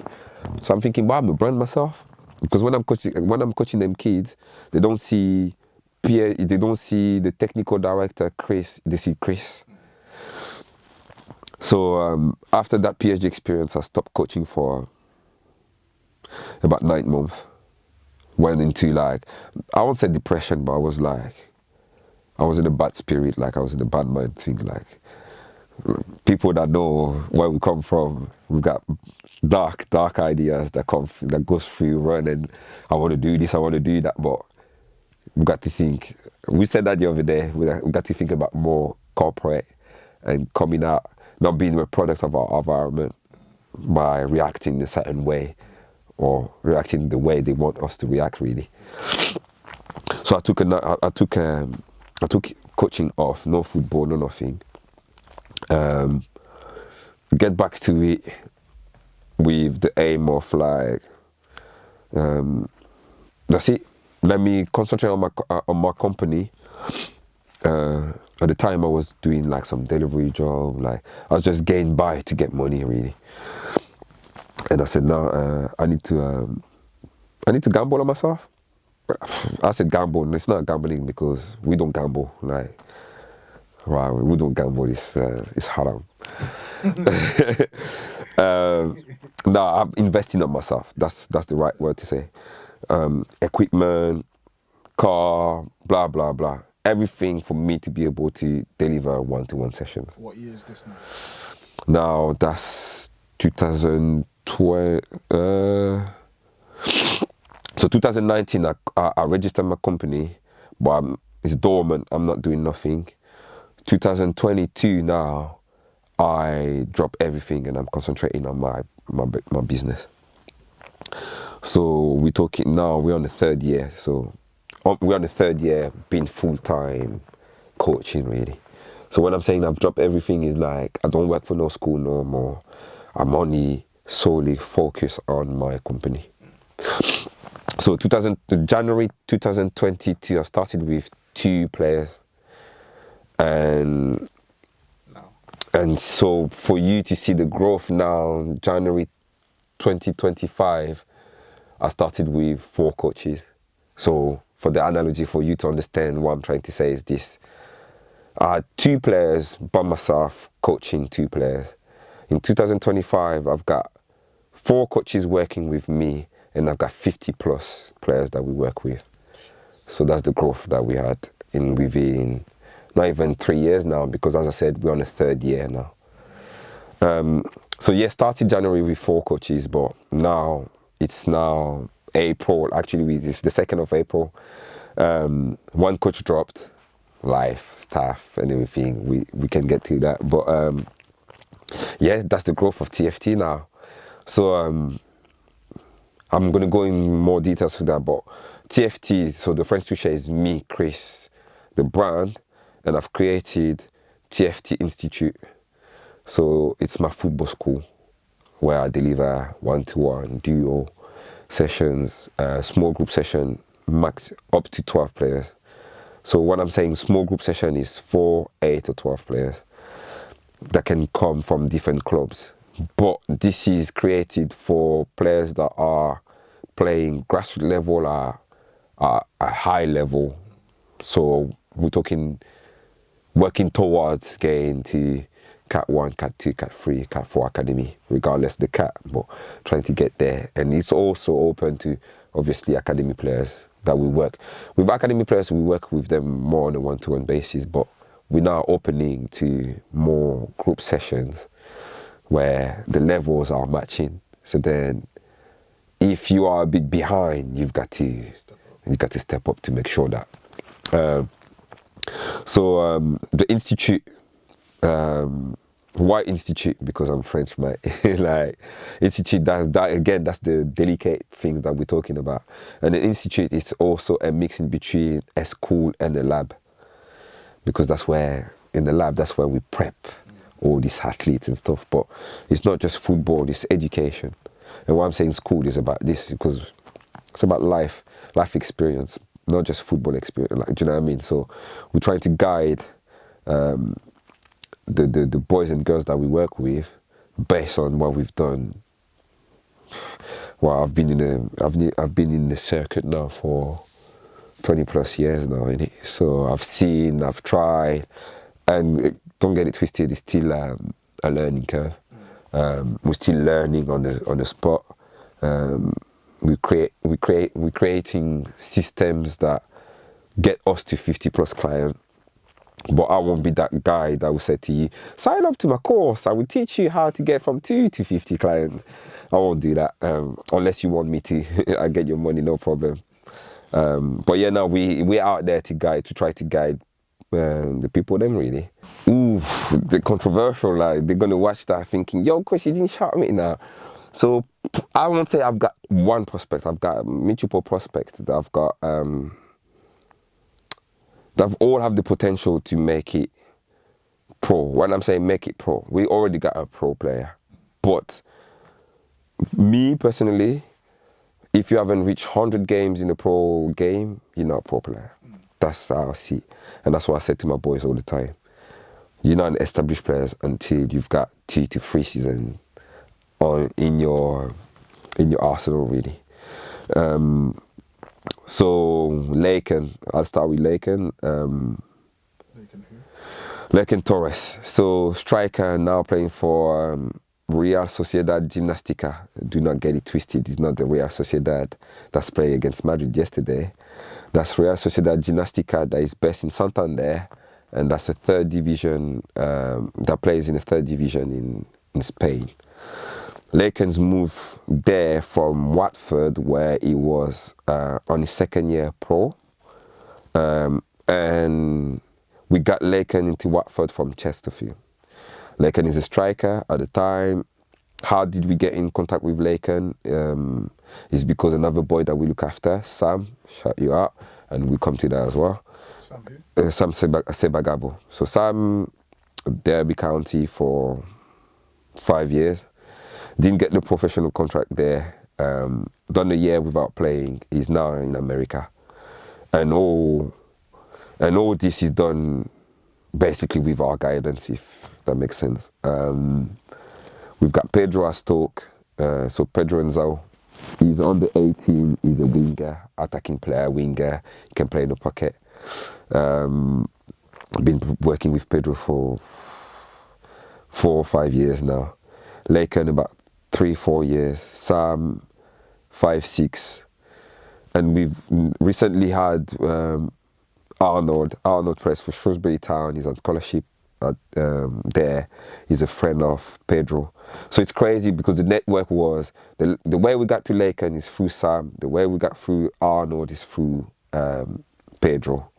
So I'm thinking, wow, I'm a brand myself. Because when I'm coaching them kids, they don't see they don't see the technical director Chris, they see Chris. So after that PSG experience, I stopped coaching for about 9 months. Went into like, I won't say depression, but I was in a bad spirit, like I was in a bad mind thing. Like, people that know where we come from, we've got dark ideas that goes through running. I want to do this, I want to do that, but we got to think. We said that the other day. We got to think about more corporate and coming out, not being a product of our environment by reacting a certain way or reacting the way they want us to react. Really. So I took coaching off, no football, no nothing. Get back to it with the aim of like, that's it. Let me concentrate on my company. At the time, I was doing like some delivery job. Like, I was just getting by to get money, really. And I said, no, I need to gamble on myself. I said gamble, and it's not gambling because we don't gamble. Like, right, we don't gamble. It's haram. No, I'm investing on myself. That's the right word to say. Equipment, car, blah blah blah. Everything for me to be able to deliver one-to-one sessions. What year is this now? Now that's 2020. So 2019, I registered my company, but it's dormant. I'm not doing nothing. 2022 now, I drop everything and I'm concentrating on my business. So we're talking now. We're on the 3rd year. So we're on the 3rd year being full-time coaching, really. So when I'm saying I've dropped everything, is like I don't work for no school no more. I'm only solely focused on my company. So January 2022, I started with 2 players, and so for you to see the growth now, January 2025, I started with 4 coaches. So for the analogy, for you to understand what I'm trying to say is this. I had 2 players by myself, coaching 2 players. In 2025, I've got 4 coaches working with me, and I've got 50 plus players that we work with. So that's the growth that we had within not even 3 years now, because as I said, we're on the 3rd year now. So yeah, started January with 4 coaches, but now it's now April. Actually, it's the 2nd of April. 1 coach dropped, life, staff, and everything. We can get to that, but yeah, that's the growth of TFT now. So I'm gonna go in more details for that, but TFT. So the French Touche is me, Chris, the brand, and I've created TFT Institute. So it's my football school where I deliver one-to-one, duo sessions, small group session, max up to 12 players. So what I'm saying, small group session is 4, 8 or 12 players that can come from different clubs. But this is created for players that are playing grassroots level or a high level. So we're talking working towards getting to Cat 1, Cat 2, Cat 3, Cat 4 Academy, regardless of the Cat, but trying to get there. And it's also open to, obviously, Academy players that we work. With Academy players, we work with them more on a one-to-one basis, but we're now opening to more group sessions where the levels are matching. So then, if you are a bit behind, you've got to step up to make sure that. The institute, why institute? Because I'm French, mate. Like institute, that again, that's the delicate things that we're talking about. And the institute is also a mix in between a school and a lab, because that's where in the lab that's where we prep all these athletes and stuff. But it's not just football; it's education. And why I'm saying school is about this, because it's about life experience, not just football experience. Like, do you know what I mean? So we're trying to guide the boys and girls that we work with based on what we've done. Well, I've been in the circuit now for 20 plus years now, innit? So I've seen, I've tried, and don't get it twisted, it's still a learning curve. We're still learning on the spot. We're creating systems that get us to 50 plus clients. But I won't be that guy that will say to you, sign up to my course, I will teach you how to get from 2 to 50 clients. I won't do that unless you want me to. I get your money, no problem. But yeah, no, we're out there to try to guide the people them really. Ooh, the controversial, like they're gonna watch that thinking, yo, coach, you didn't shout me now. So I won't say I've got one prospect. I've got multiple prospects that I've got. That all have the potential to make it pro. When I'm saying make it pro, we already got a pro player. But me personally, if you haven't reached 100 games in a pro game, you're not a pro player. That's how I see it. And that's what I said to my boys all the time. You're not an established player until you've got 2 to 3 seasons in your arsenal, really. So Laken, I'll start with Laken. Laken who? Laken Torres. So striker, now playing for Real Sociedad Gimnástica. Do not get it twisted. It's not the Real Sociedad that's playing against Madrid yesterday. That's Real Sociedad Gimnástica that is based in Santander, and that's a third division that plays in the third division in Spain. Laken's moved there from Watford, where he was on his second year pro. And we got Laken into Watford from Chesterfield. Laken is a striker at the time. How did we get in contact with Laken? It's because another boy that we look after, Sam, shout you out, and we come to that as well. Sam who? Sam Sebagabo. So Sam, Derby County for 5 years. Didn't get the professional contract there. Done a year without playing. He's now in America, and all this is done basically with our guidance, if that makes sense. We've got Pedro Astok, so Pedro Enzao. He's under 18. He's a winger, attacking player, winger. He can play in the pocket. I've been working with Pedro for 4 or 5 years now. Laken about 3-4 years, Sam 5-6, and we've recently had Arnold plays for Shrewsbury Town. He's on scholarship there. He's a friend of Pedro, so it's crazy because the network was the way we got to Laken is through Sam, the way we got through Arnold is through Pedro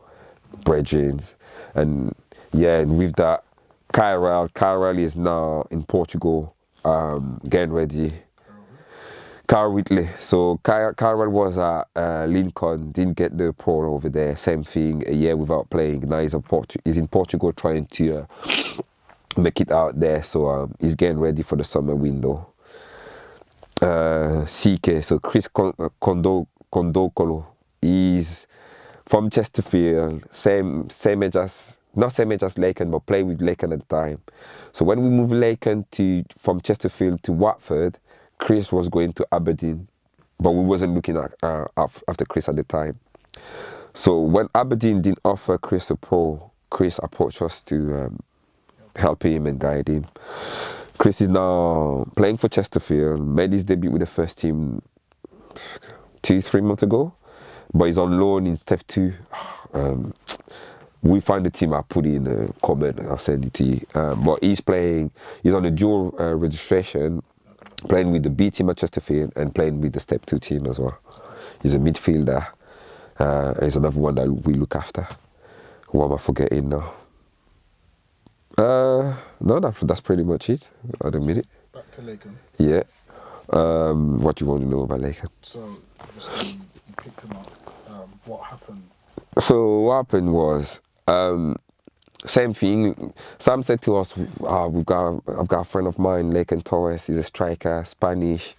Bredgens, and with that, Kyrell is now in Portugal. Getting ready. Carl Whitley. So Kyrell was at Lincoln, didn't get the pro over there. Same thing, a year without playing. Now he's in Portugal trying to make it out there. So he's getting ready for the summer window. CK, so Chris Condokolo, he's from Chesterfield, same age as, not same age as Laken, but playing with Laken at the time. So when we moved Laken from Chesterfield to Watford, Chris was going to Aberdeen, but we wasn't looking at after Chris at the time. So when Aberdeen didn't offer Chris a pro, Chris approached us to help him and guide him. Chris is now playing for Chesterfield, made his debut with the first team 2-3 months ago, but he's on loan in Step 2. We find the team, I put in a comment, I'll send it to you. But he's on a dual registration, playing with the B team at Chesterfield and playing with the Step 2 team as well. He's a midfielder. He's another one that we look after. Who am I forgetting now? No, that's pretty much it at the minute. Back to Laken. Yeah. What do you want to know about Laken? So, obviously, you picked him up. What happened? So what happened was, same thing. Sam said to us, I've got a friend of mine, Laken Torres. He's a striker, Spanish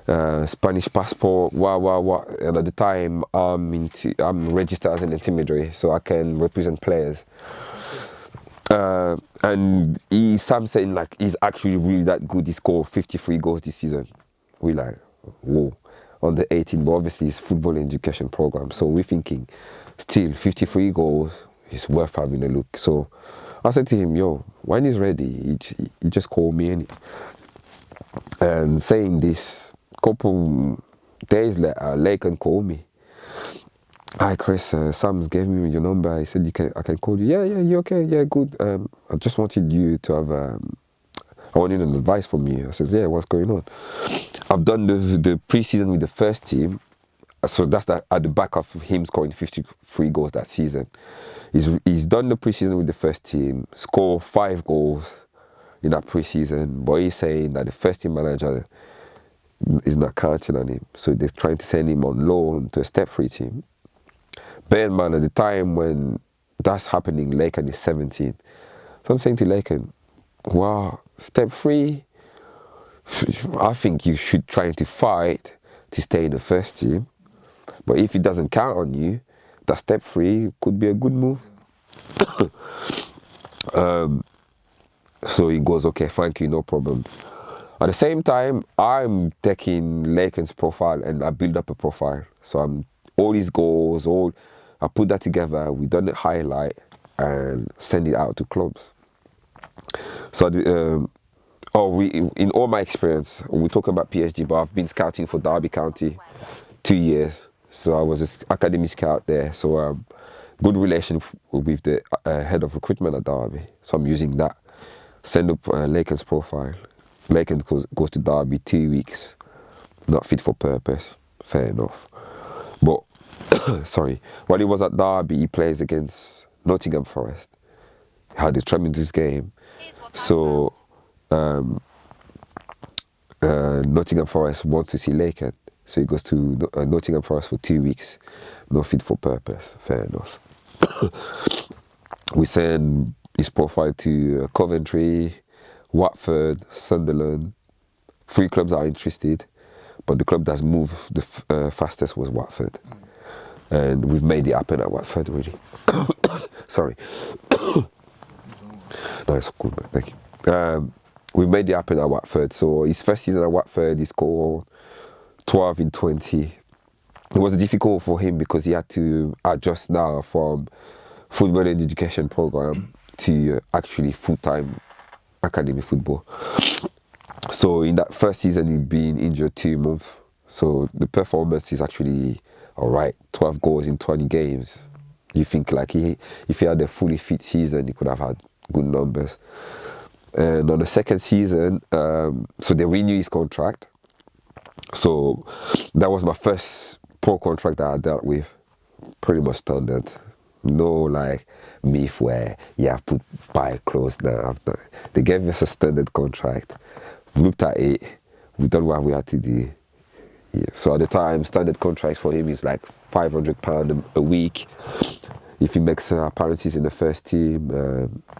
passport. What? And at the time, I'm registered as an intermediary, so I can represent players. And Sam saying like he's actually really that good. He scored 53 goals this season. We like, whoa, under 18, but obviously it's football education program. So we're thinking, still 53 goals is worth having a look. So I said to him, yo, when he's ready, he just call me. And saying this, couple days later, Laken called me. Hi Chris, Sam's gave me your number. He said I can call you. Yeah, you okay? Yeah, good. I just wanted you to have. I wanted an advice from you. I said, yeah, what's going on? I've done the pre-season with the first team, so that's at the back of him scoring 53 goals that season. He's done the pre-season with the first team, scored 5 goals in that pre-season, but he's saying that the first team manager is not counting on him, so they're trying to send him on loan to a Step 3 team. Bear in mind, at the time when that's happening, Laken is 17. So I'm saying to Laken, wow, Step 3, I think you should try to fight to stay in the first team. But if it doesn't count on you, that Step 3 could be a good move. So he goes, okay, thank you, no problem. At the same time, I'm taking Laken's profile and I build up a profile. So all his goals, I put that together, we done the highlight and send it out to clubs. So in all my experience, we talk about PSG, but I've been scouting for Derby County 2 years. So I was an academy scout there. So good relation with the head of recruitment at Derby. So I'm using that. Send up Laken's profile. Laken goes to Derby 2 weeks. Not fit for purpose. Fair enough. But sorry, when he was at Derby, he plays against Nottingham Forest. He had a tremendous game. So Nottingham Forest wants to see Laken. So he goes to Nottingham Forest for 2 weeks. Not fit for purpose. Fair enough. We send his profile to Coventry, Watford, Sunderland. 3 clubs are interested, but the club that's moved the fastest was Watford. And we've made it happen at Watford, really. Sorry. No, it's cool, man. Thank you. We've made it happen at Watford. So his first season at Watford, he scored 12 in 20. It was difficult for him because he had to adjust now from football and education program to actually full-time academy football. So in that first season, he'd been injured 2 months. So the performance is actually all right. 12 goals in 20 games. You think like if he had a fully fit season, he could have had good numbers. And on the second season, so they renewed his contract. So that was my first pro contract that I dealt with. Pretty much standard. No like myth where you have to buy clothes now. They gave us a standard contract. We looked at it. We done what we had to do. Yeah. So at the time, standard contracts for him is like £500 a week. If he makes appearances in the first team,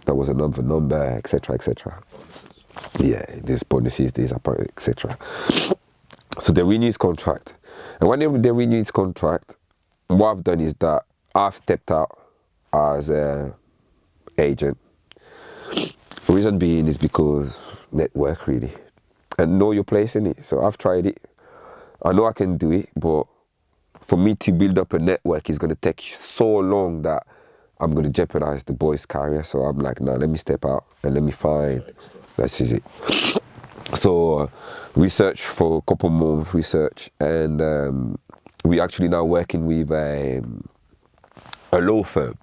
that was another number, etc., etc. Yeah, there's bonuses, there's etc. So they renew his contract. And when they renew his contract, what I've done is that I've stepped out as a agent. The reason being is because network really, and know your place in it. So I've tried it. I know I can do it, but for me to build up a network is going to take so long that I'm going to jeopardize the boys' career. So I'm like, no, let me step out and let me find. That's it. So research for a couple months, research, and we actually now working with a law firm,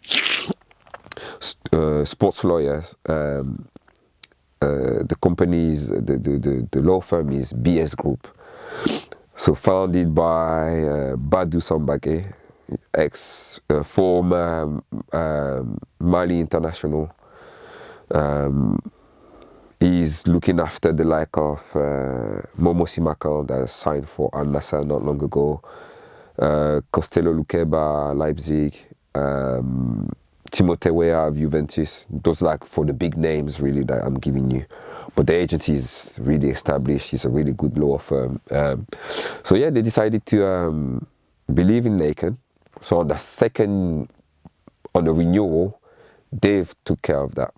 sports lawyers. The company's the law firm is BS Group. So founded by Badou Sambake, former Mali international. He's looking after the like of Momo Simakan that signed for Al Nassr not long ago, Costello Lukeba, Leipzig, Timothée Weah of Juventus. Those like for the big names really that I'm giving you. But the agency is really established. It's a really good law firm. So yeah, they decided to believe in Laken. So on the renewal, they've took care of that.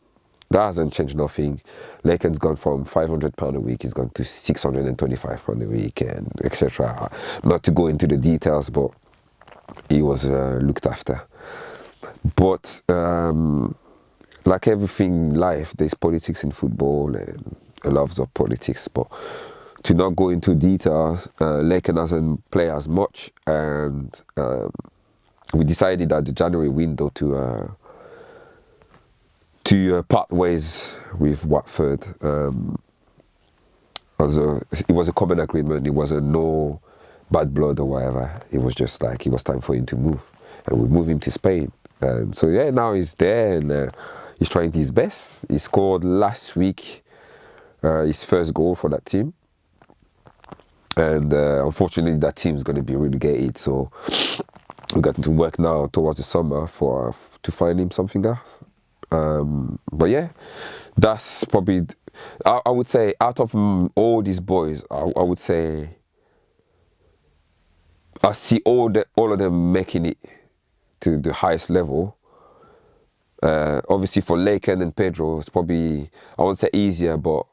That hasn't changed nothing. Laken's gone from £500 a week, he's gone to £625 a week, and etc. Not to go into the details, but he was looked after. But like everything in life, there's politics in football and loves of politics. But to not go into details, Laken doesn't play as much, and we decided at the January window to part ways with Watford. It was a common agreement. It wasn't no bad blood or whatever. It was just like it was time for him to move, and we moved him to Spain. And so yeah, now he's there and he's trying his best. He scored last week his first goal for that team, and unfortunately that team is going to be relegated. So we got to work now towards the summer to find him something else. But yeah, that's probably, I would say, out of all these boys, I would say I see all of them making it to the highest level. Obviously for Laken and Pedro, it's probably, I won't say easier, but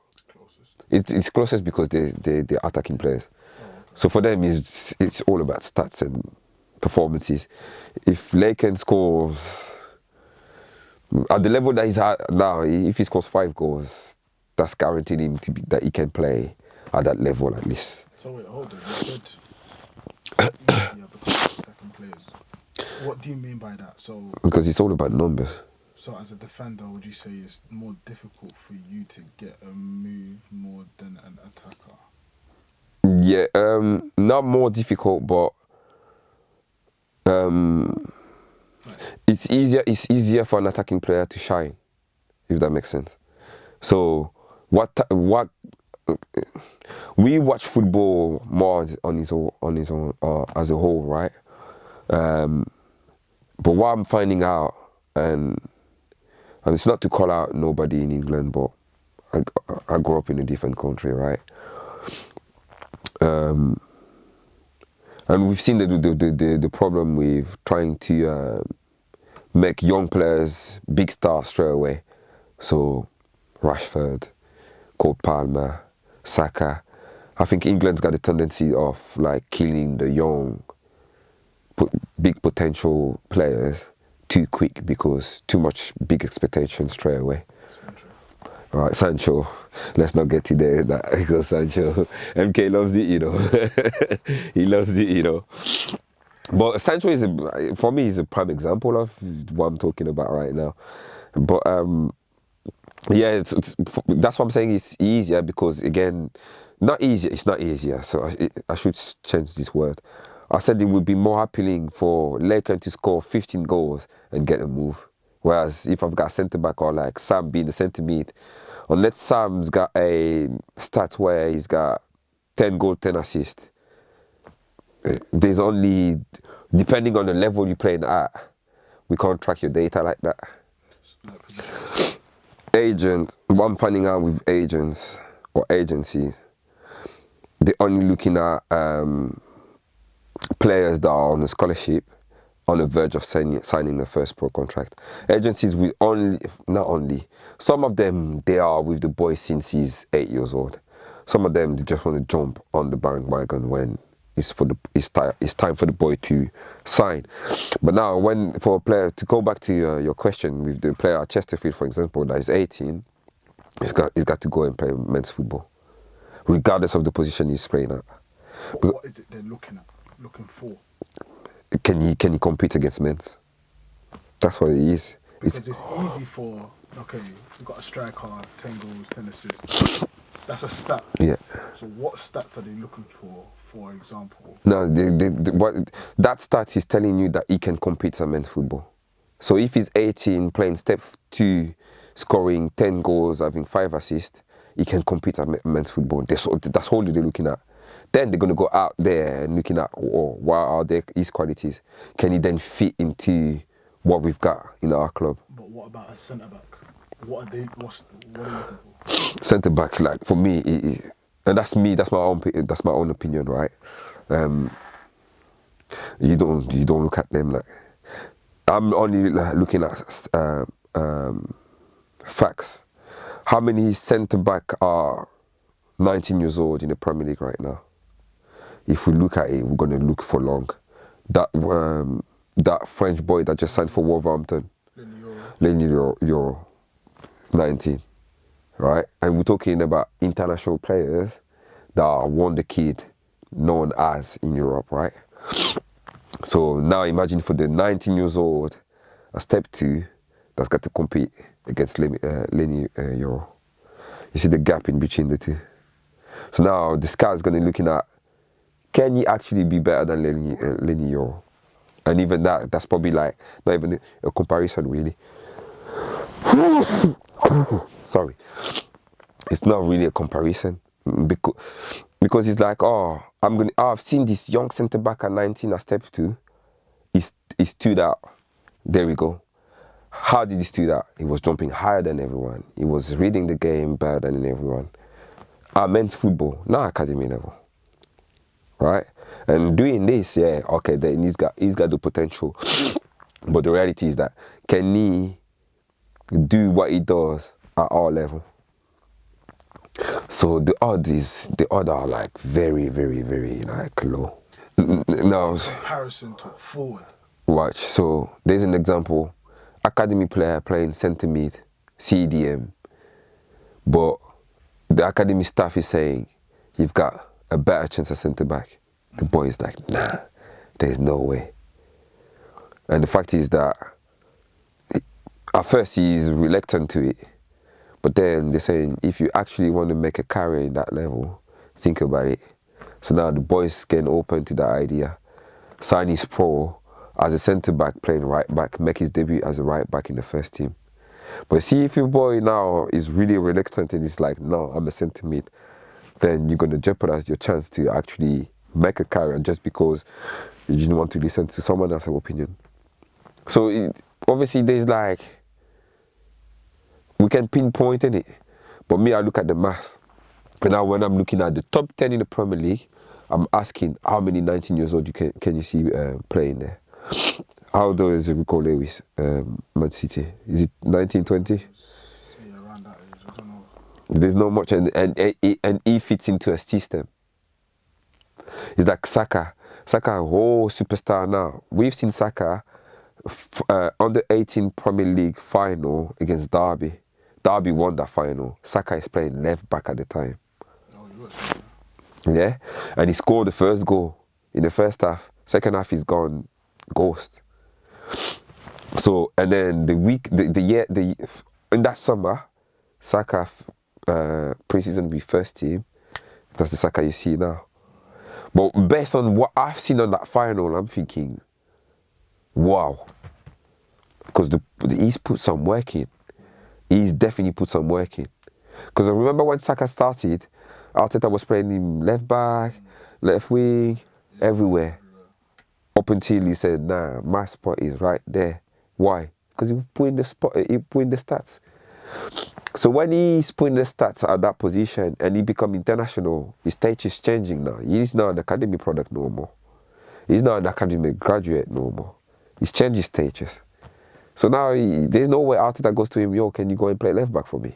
it's closest because they're attacking players. So for them, it's all about stats and performances. If Laken scores at the level that he's at now, if he scores 5 goals, that's guaranteed him that he can play at that level at least. So wait, hold on. You said easier because of attacking players. What do you mean by that? So because it's all about numbers. So as a defender, would you say it's more difficult for you to get a move more than an attacker? Yeah, not more difficult, but it's easier for an attacking player to shine, if that makes sense. So what we watch football more on his own as a whole, right? But what I'm finding out, and it's not to call out nobody in England, but I grew up in a different country, right? And we've seen the problem with trying to make young players big stars straight away. So Rashford, Cole Palmer, Saka. I think England's got a tendency of like killing the young, big potential players too quick because too much big expectations straight away. All right, Sancho. Let's not get to there because Sancho, MK loves it, you know. He loves it, you know. But Sancho for me, is a prime example of what I'm talking about right now. But yeah, that's what I'm saying. It's easier because again, not easier. It's not easier. So I should change this word. I said it would be more appealing for Laken to score 15 goals and get a move. Whereas if I've got a centre back or like Sam being the centre mid, unless Sam's got a stat where he's got 10 goals, 10 assists, there's only, depending on the level you're playing at, we can't track your data like that. Agent, what I'm finding out with agents or agencies, they're only looking at players that are on a scholarship on the verge of signing the first pro contract. Agencies will not only, some of them, they are with the boy since he's 8 years old. Some of them, they just want to jump on the bandwagon when it's time for the boy to sign. But now, for a player, to go back to your question, with the player at Chesterfield, for example, that is 18, he's got to go and play men's football, regardless of the position he's playing at. What is it they're looking for? Can he compete against men's? That's what it is. Because it's easy for, okay, you've got a striker, 10 goals, 10 assists. That's a stat. Yeah. So what stats are they looking for example? No, that stat is telling you that he can compete at men's football. So if he's 18, playing step 2, scoring 10 goals, having 5 assists, he can compete at men's football. That's all they're looking at. Then they're going to go out there and looking at, what are his qualities? Can he then fit into what we've got in our club? But what about a centre-back? What are you looking for? Centre-back, like, for me, and that's me, that's my own opinion, right? You don't look at them like... I'm only looking at facts. How many centre-back are 19 years old in the Premier League right now? If we look at it, we're going to look for long. That French boy that just signed for Wolverhampton, Lenny Euro, 19, right? And we're talking about international players that are wonder kid known as in Europe, right? So now imagine for the 19 years old, a step 2 that's got to compete against Lenny Euro. You see the gap in between the two. So now the scout's going to be looking at, can he actually be better than Lenny Euro? And even that's probably like not even a comparison really. Sorry, it's not really a comparison because it's like, I've seen this young centre back at 19 at step 2. He stood out. There we go. How did he stood out? He was jumping higher than everyone. He was reading the game better than everyone. At men's football, not academy level, right? And doing this, then he's got the potential. But the reality is that, can he do what he does at our level? So the odds are like very, very, very like low. Now, comparison to a forward. Watch. So there's an example: academy player playing centre mid, CDM, but the academy staff is saying you've got a better chance at centre back. The boy is like, nah, there's no way. And the fact is that at first he's reluctant to it, but then they're saying if you actually want to make a career in that level, think about it. So now the boy's getting open to that idea. Sign his pro as a centre back, playing right back, make his debut as a right back in the first team. But see, if your boy now is really reluctant and he's like, no, I'm a centre mid, then you're going to jeopardize your chance to actually make a career just because you didn't want to listen to someone else's opinion. So obviously there's like, we can pinpoint in it, but me, I look at the math. And now when I'm looking at the top 10 in the Premier League, I'm asking how many 19 years old can you see playing there? How old is Rico Lewis, Man City? Is it 19, 20? Yeah, around that age, I don't know. There's not much, and he fits into a system. It's like Saka. Saka, superstar now. We've seen Saka under 18 Premier League final against Derby. Derby won that final. Saka is playing left back at the time. Oh, he was. Yeah, and he scored the first goal in the first half. Second half, he's gone ghost. So, and then in that summer, Saka pre-season be first team. That's the Saka you see now. But based on what I've seen on that final, I'm thinking, wow, because he's put some work in. He's definitely put some work in. Because I remember when Saka started, Arteta was playing him left back, left wing, everywhere. Up until he said, nah, my spot is right there. Why? Because he put in the stats. So when he's putting the stats at that position and he become international, his stage is changing now. He's not an academy product no more. He's not an academic graduate no more. He's changed his status. So now there's no way Arteta goes to him, yo, can you go and play left back for me?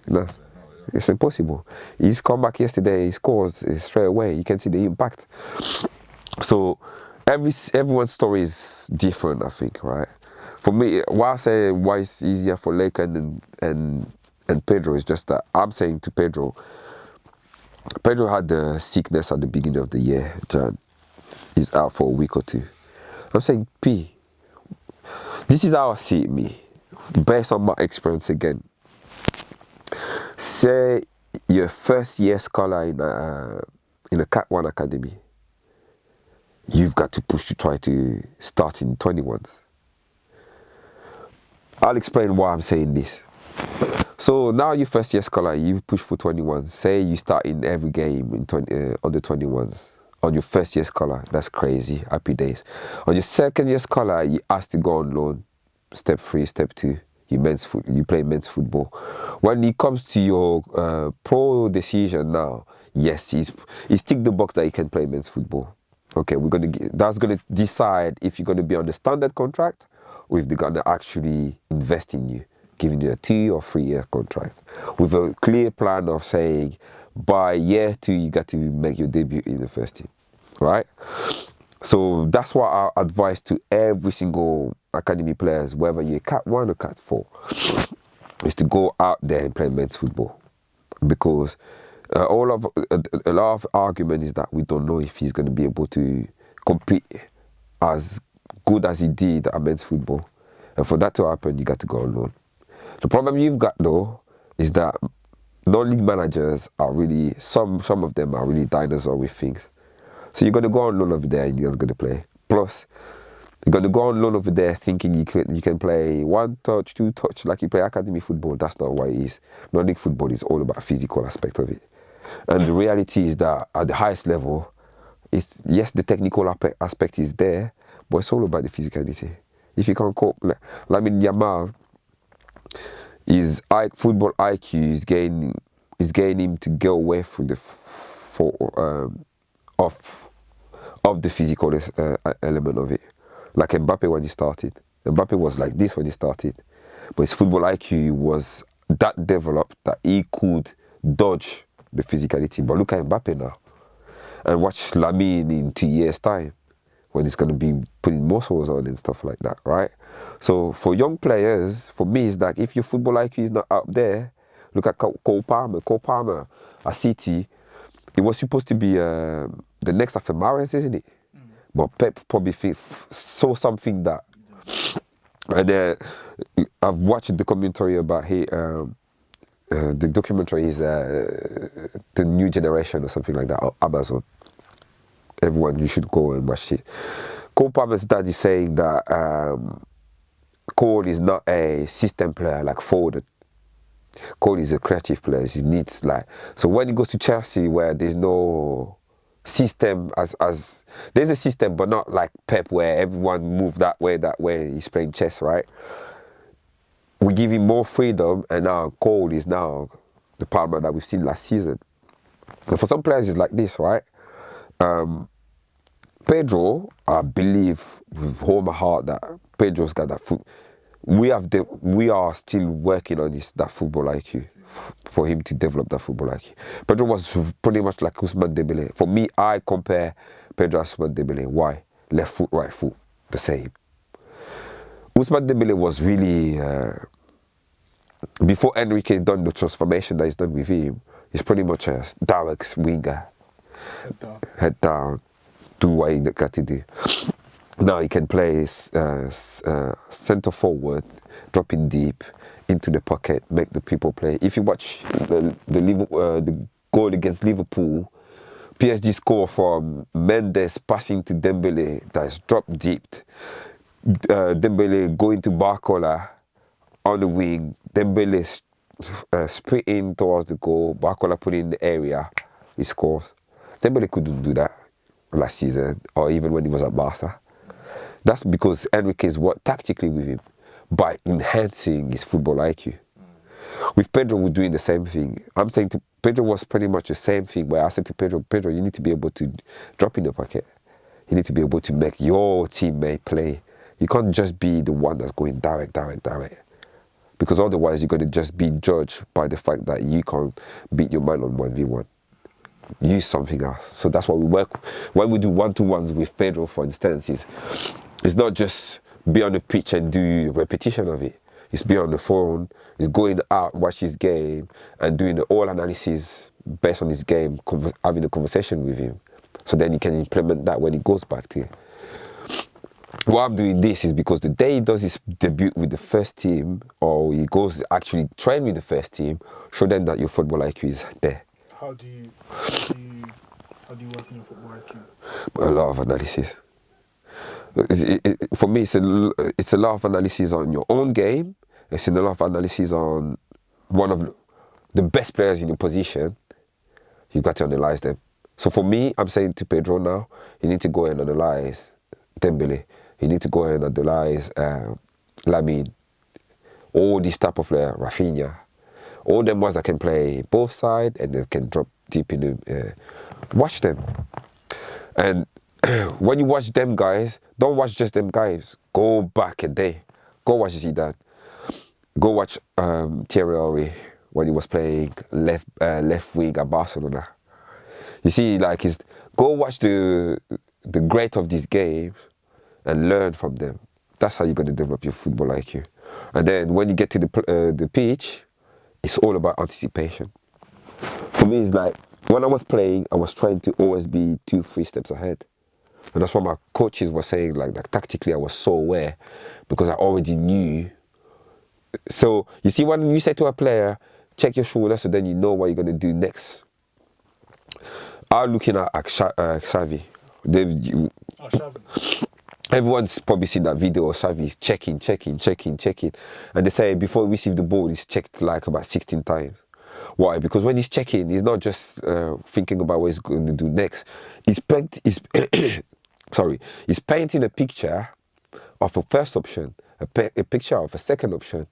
No, it's impossible. He's come back yesterday, he scores straight away. You can see the impact. So everyone's story is different, I think, right? For me, why I say why it's easier for Lake and Pedro is just that I'm saying to Pedro had the sickness at the beginning of the year, Jan. He's out for a week or two. I'm saying, P, this is how I see it, me, based on my experience again. Say your first year scholar in a Cat 1 academy, you've got to push to try to start in 21s. I'll explain why I'm saying this. So now your first year scholar, you push for 21s. Say you start in every game in under 21s. On your first year scholar, that's crazy, happy days. On your second year scholar, you asked to go on loan. Step 3, step 2, you play men's football. When it comes to your pro decision now, yes, he's ticked the box that you can play men's football. Okay, that's gonna decide if you're gonna be on the standard contract or if they're gonna actually invest in you, giving you a 2 or 3 year contract with a clear plan of saying by year 2 you got to make your debut in the first team, right? So that's what I advise to every single academy players, whether you're Cat 1 or Cat 4, is to go out there and play men's football, because a lot of argument is that we don't know if he's going to be able to compete as good as he did at men's football, and for that to happen, you got to go on loan. The problem you've got though is that non-league managers are really some of them are really dinosaur with things. So you're going to go on loan over there and you're not going to play. Plus, you're going to go on loan over there thinking you can play 1 touch, 2 touch like you play academy football. That's not what it is. Non-league football is all about the physical aspect of it. And the reality is that at the highest level, yes, the technical aspect is there, but it's all about the physicality. If you can't cope, Lamine Yamal, his football IQ is getting him to go away from of the physical element of it. Like Mbappe when he started. Mbappe was like this when he started. But his football IQ was that developed that he could dodge the physicality. But look at Mbappe now. And watch Lamine in 2 years' time, when he's going to be putting muscles on and stuff like that, right? So for young players, for me, it's like if your football IQ is not up there, look at Cole Palmer. Cole Palmer at City, it was supposed to be the next after Mahrez, isn't it? But Pep probably saw something that... And I've watched the commentary about the documentary is The New Generation or something like that, on Amazon. Everyone, you should go and watch it. Cole Palmer's dad is saying that Cole is not a system player like Foden. Cole is a creative player. He needs so when he goes to Chelsea, where there's no system as there's a system, but not like Pep, where everyone move that way. He's playing chess, right? We give him more freedom, and now Cole is now the Palmer that we've seen last season. And for some players, it's like this, right? Pedro, I believe with all my heart that Pedro's got that foot. We are still working on that football IQ for him to develop that football IQ. Pedro was pretty much like Ousmane Dembele. For me, I compare Pedro and Ousmane Dembele. Why? Left foot, right foot, the same. Ousmane Dembele was really, before Enrique done the transformation that he's done with him, he's pretty much a direct winger. Head down, do what he got to do. Now he can play centre forward, dropping deep into the pocket, make the people play. If you watch the goal against Liverpool, PSG score from Mendes passing to Dembele, that's dropped deep. Dembele going to Barcola on the wing, Dembele sprinting towards the goal, Barcola put it in the area, he scores. Dembele couldn't do that last season, or even when he was at Barca. That's because Enrique is worked tactically with him by enhancing his football IQ. With Pedro, we're doing the same thing. I'm saying Pedro was pretty much the same thing, where I said to Pedro, you need to be able to drop in the pocket. You need to be able to make your teammate play. You can't just be the one that's going direct. Because otherwise you're going to just be judged by the fact that you can't beat your man on 1v1. Use something else. So that's what we work. When we do one-to-ones with Pedro, for instance, it's not just be on the pitch and do repetition of it. It's be on the phone, it's going out, watch his game, and doing the all analysis based on his game, having a conversation with him. So then he can implement that when he goes back to you. Why I'm doing this is because the day he does his debut with the first team, or he goes actually train with the first team, show them that your football IQ is there. How do you work on your football IQ? A lot of analysis. For me, it's a lot of analysis on your own game. It's a lot of analysis on one of the best players in your position. You got to analyze them. So for me, I'm saying to Pedro now, you need to go and analyze Dembele. You need to go and analyze Lamine. All these type of players, Rafinha. All them ones that can play both sides and they can drop deep in the... watch them. And when you watch them guys, don't watch just them guys. Go back a day. Go watch Zidane. Go watch Thierry Henry when he was playing left wing at Barcelona. You see, like, go watch the great of these games and learn from them. That's how you're going to develop your football IQ. And then when you get to the pitch, it's all about anticipation. For me, it's like, when I was playing, I was trying to always be 2-3 steps ahead. And that's what my coaches were saying, like tactically I was so aware because I already knew. So, you see, when you say to a player, check your shoulder so then you know what you're going to do next. I'm looking at Xavi. Xavi. Everyone's probably seen that video of Xavi checking. And they say before he receives the ball, he's checked like about 16 times. Why? Because when he's checking, he's not just thinking about what he's going to do next. He's painting a picture of a first option, a picture of a second option,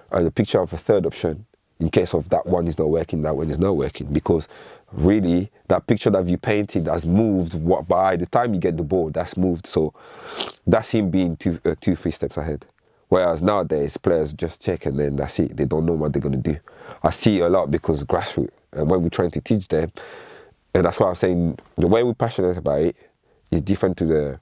and a picture of a third option in case of that one is not working, that one is not working. Because really, that picture that you painted has moved. By the time you get the ball, that's moved. So that's him being 2-3 steps ahead. Whereas nowadays, players just check and then that's it. They don't know what they're going to do. I see it a lot because grassroots, and when we're trying to teach them, and that's why I'm saying the way we're passionate about it is different to the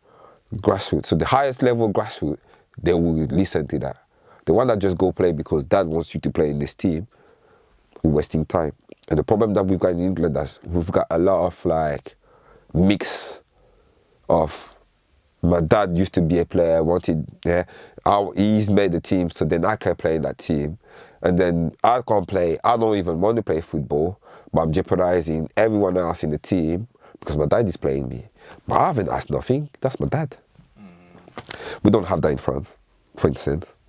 grassroots. So the highest level grassroots, they will listen to that. The one that just go play because dad wants you to play in this team, we're wasting time. And the problem that we've got in England is we've got a lot of like mix of my dad used to be a player, he's made the team, so then I can play in that team. And then I can't play, I don't even want to play football, but I'm jeopardizing everyone else in the team because my dad is playing me. But I haven't asked nothing, that's my dad. We don't have that in France, for instance.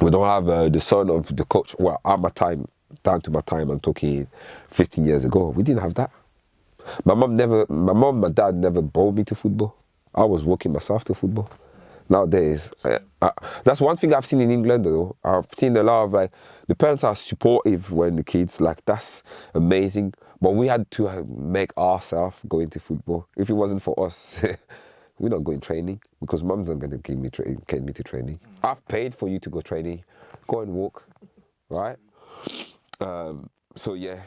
We don't have the son of the coach. Well, at my time, down to my time, I'm talking 15 years ago, we didn't have that. My mum, dad never brought me to football. I was walking myself to football. Nowadays, that's one thing I've seen in England though. I've seen a lot of like, the parents are supportive when the kids, like that's amazing. But we had to make ourselves go into football. If it wasn't for us, we're not going training because mum's not going to get me to training. I've paid for you to go training. Go and walk, right? So yeah.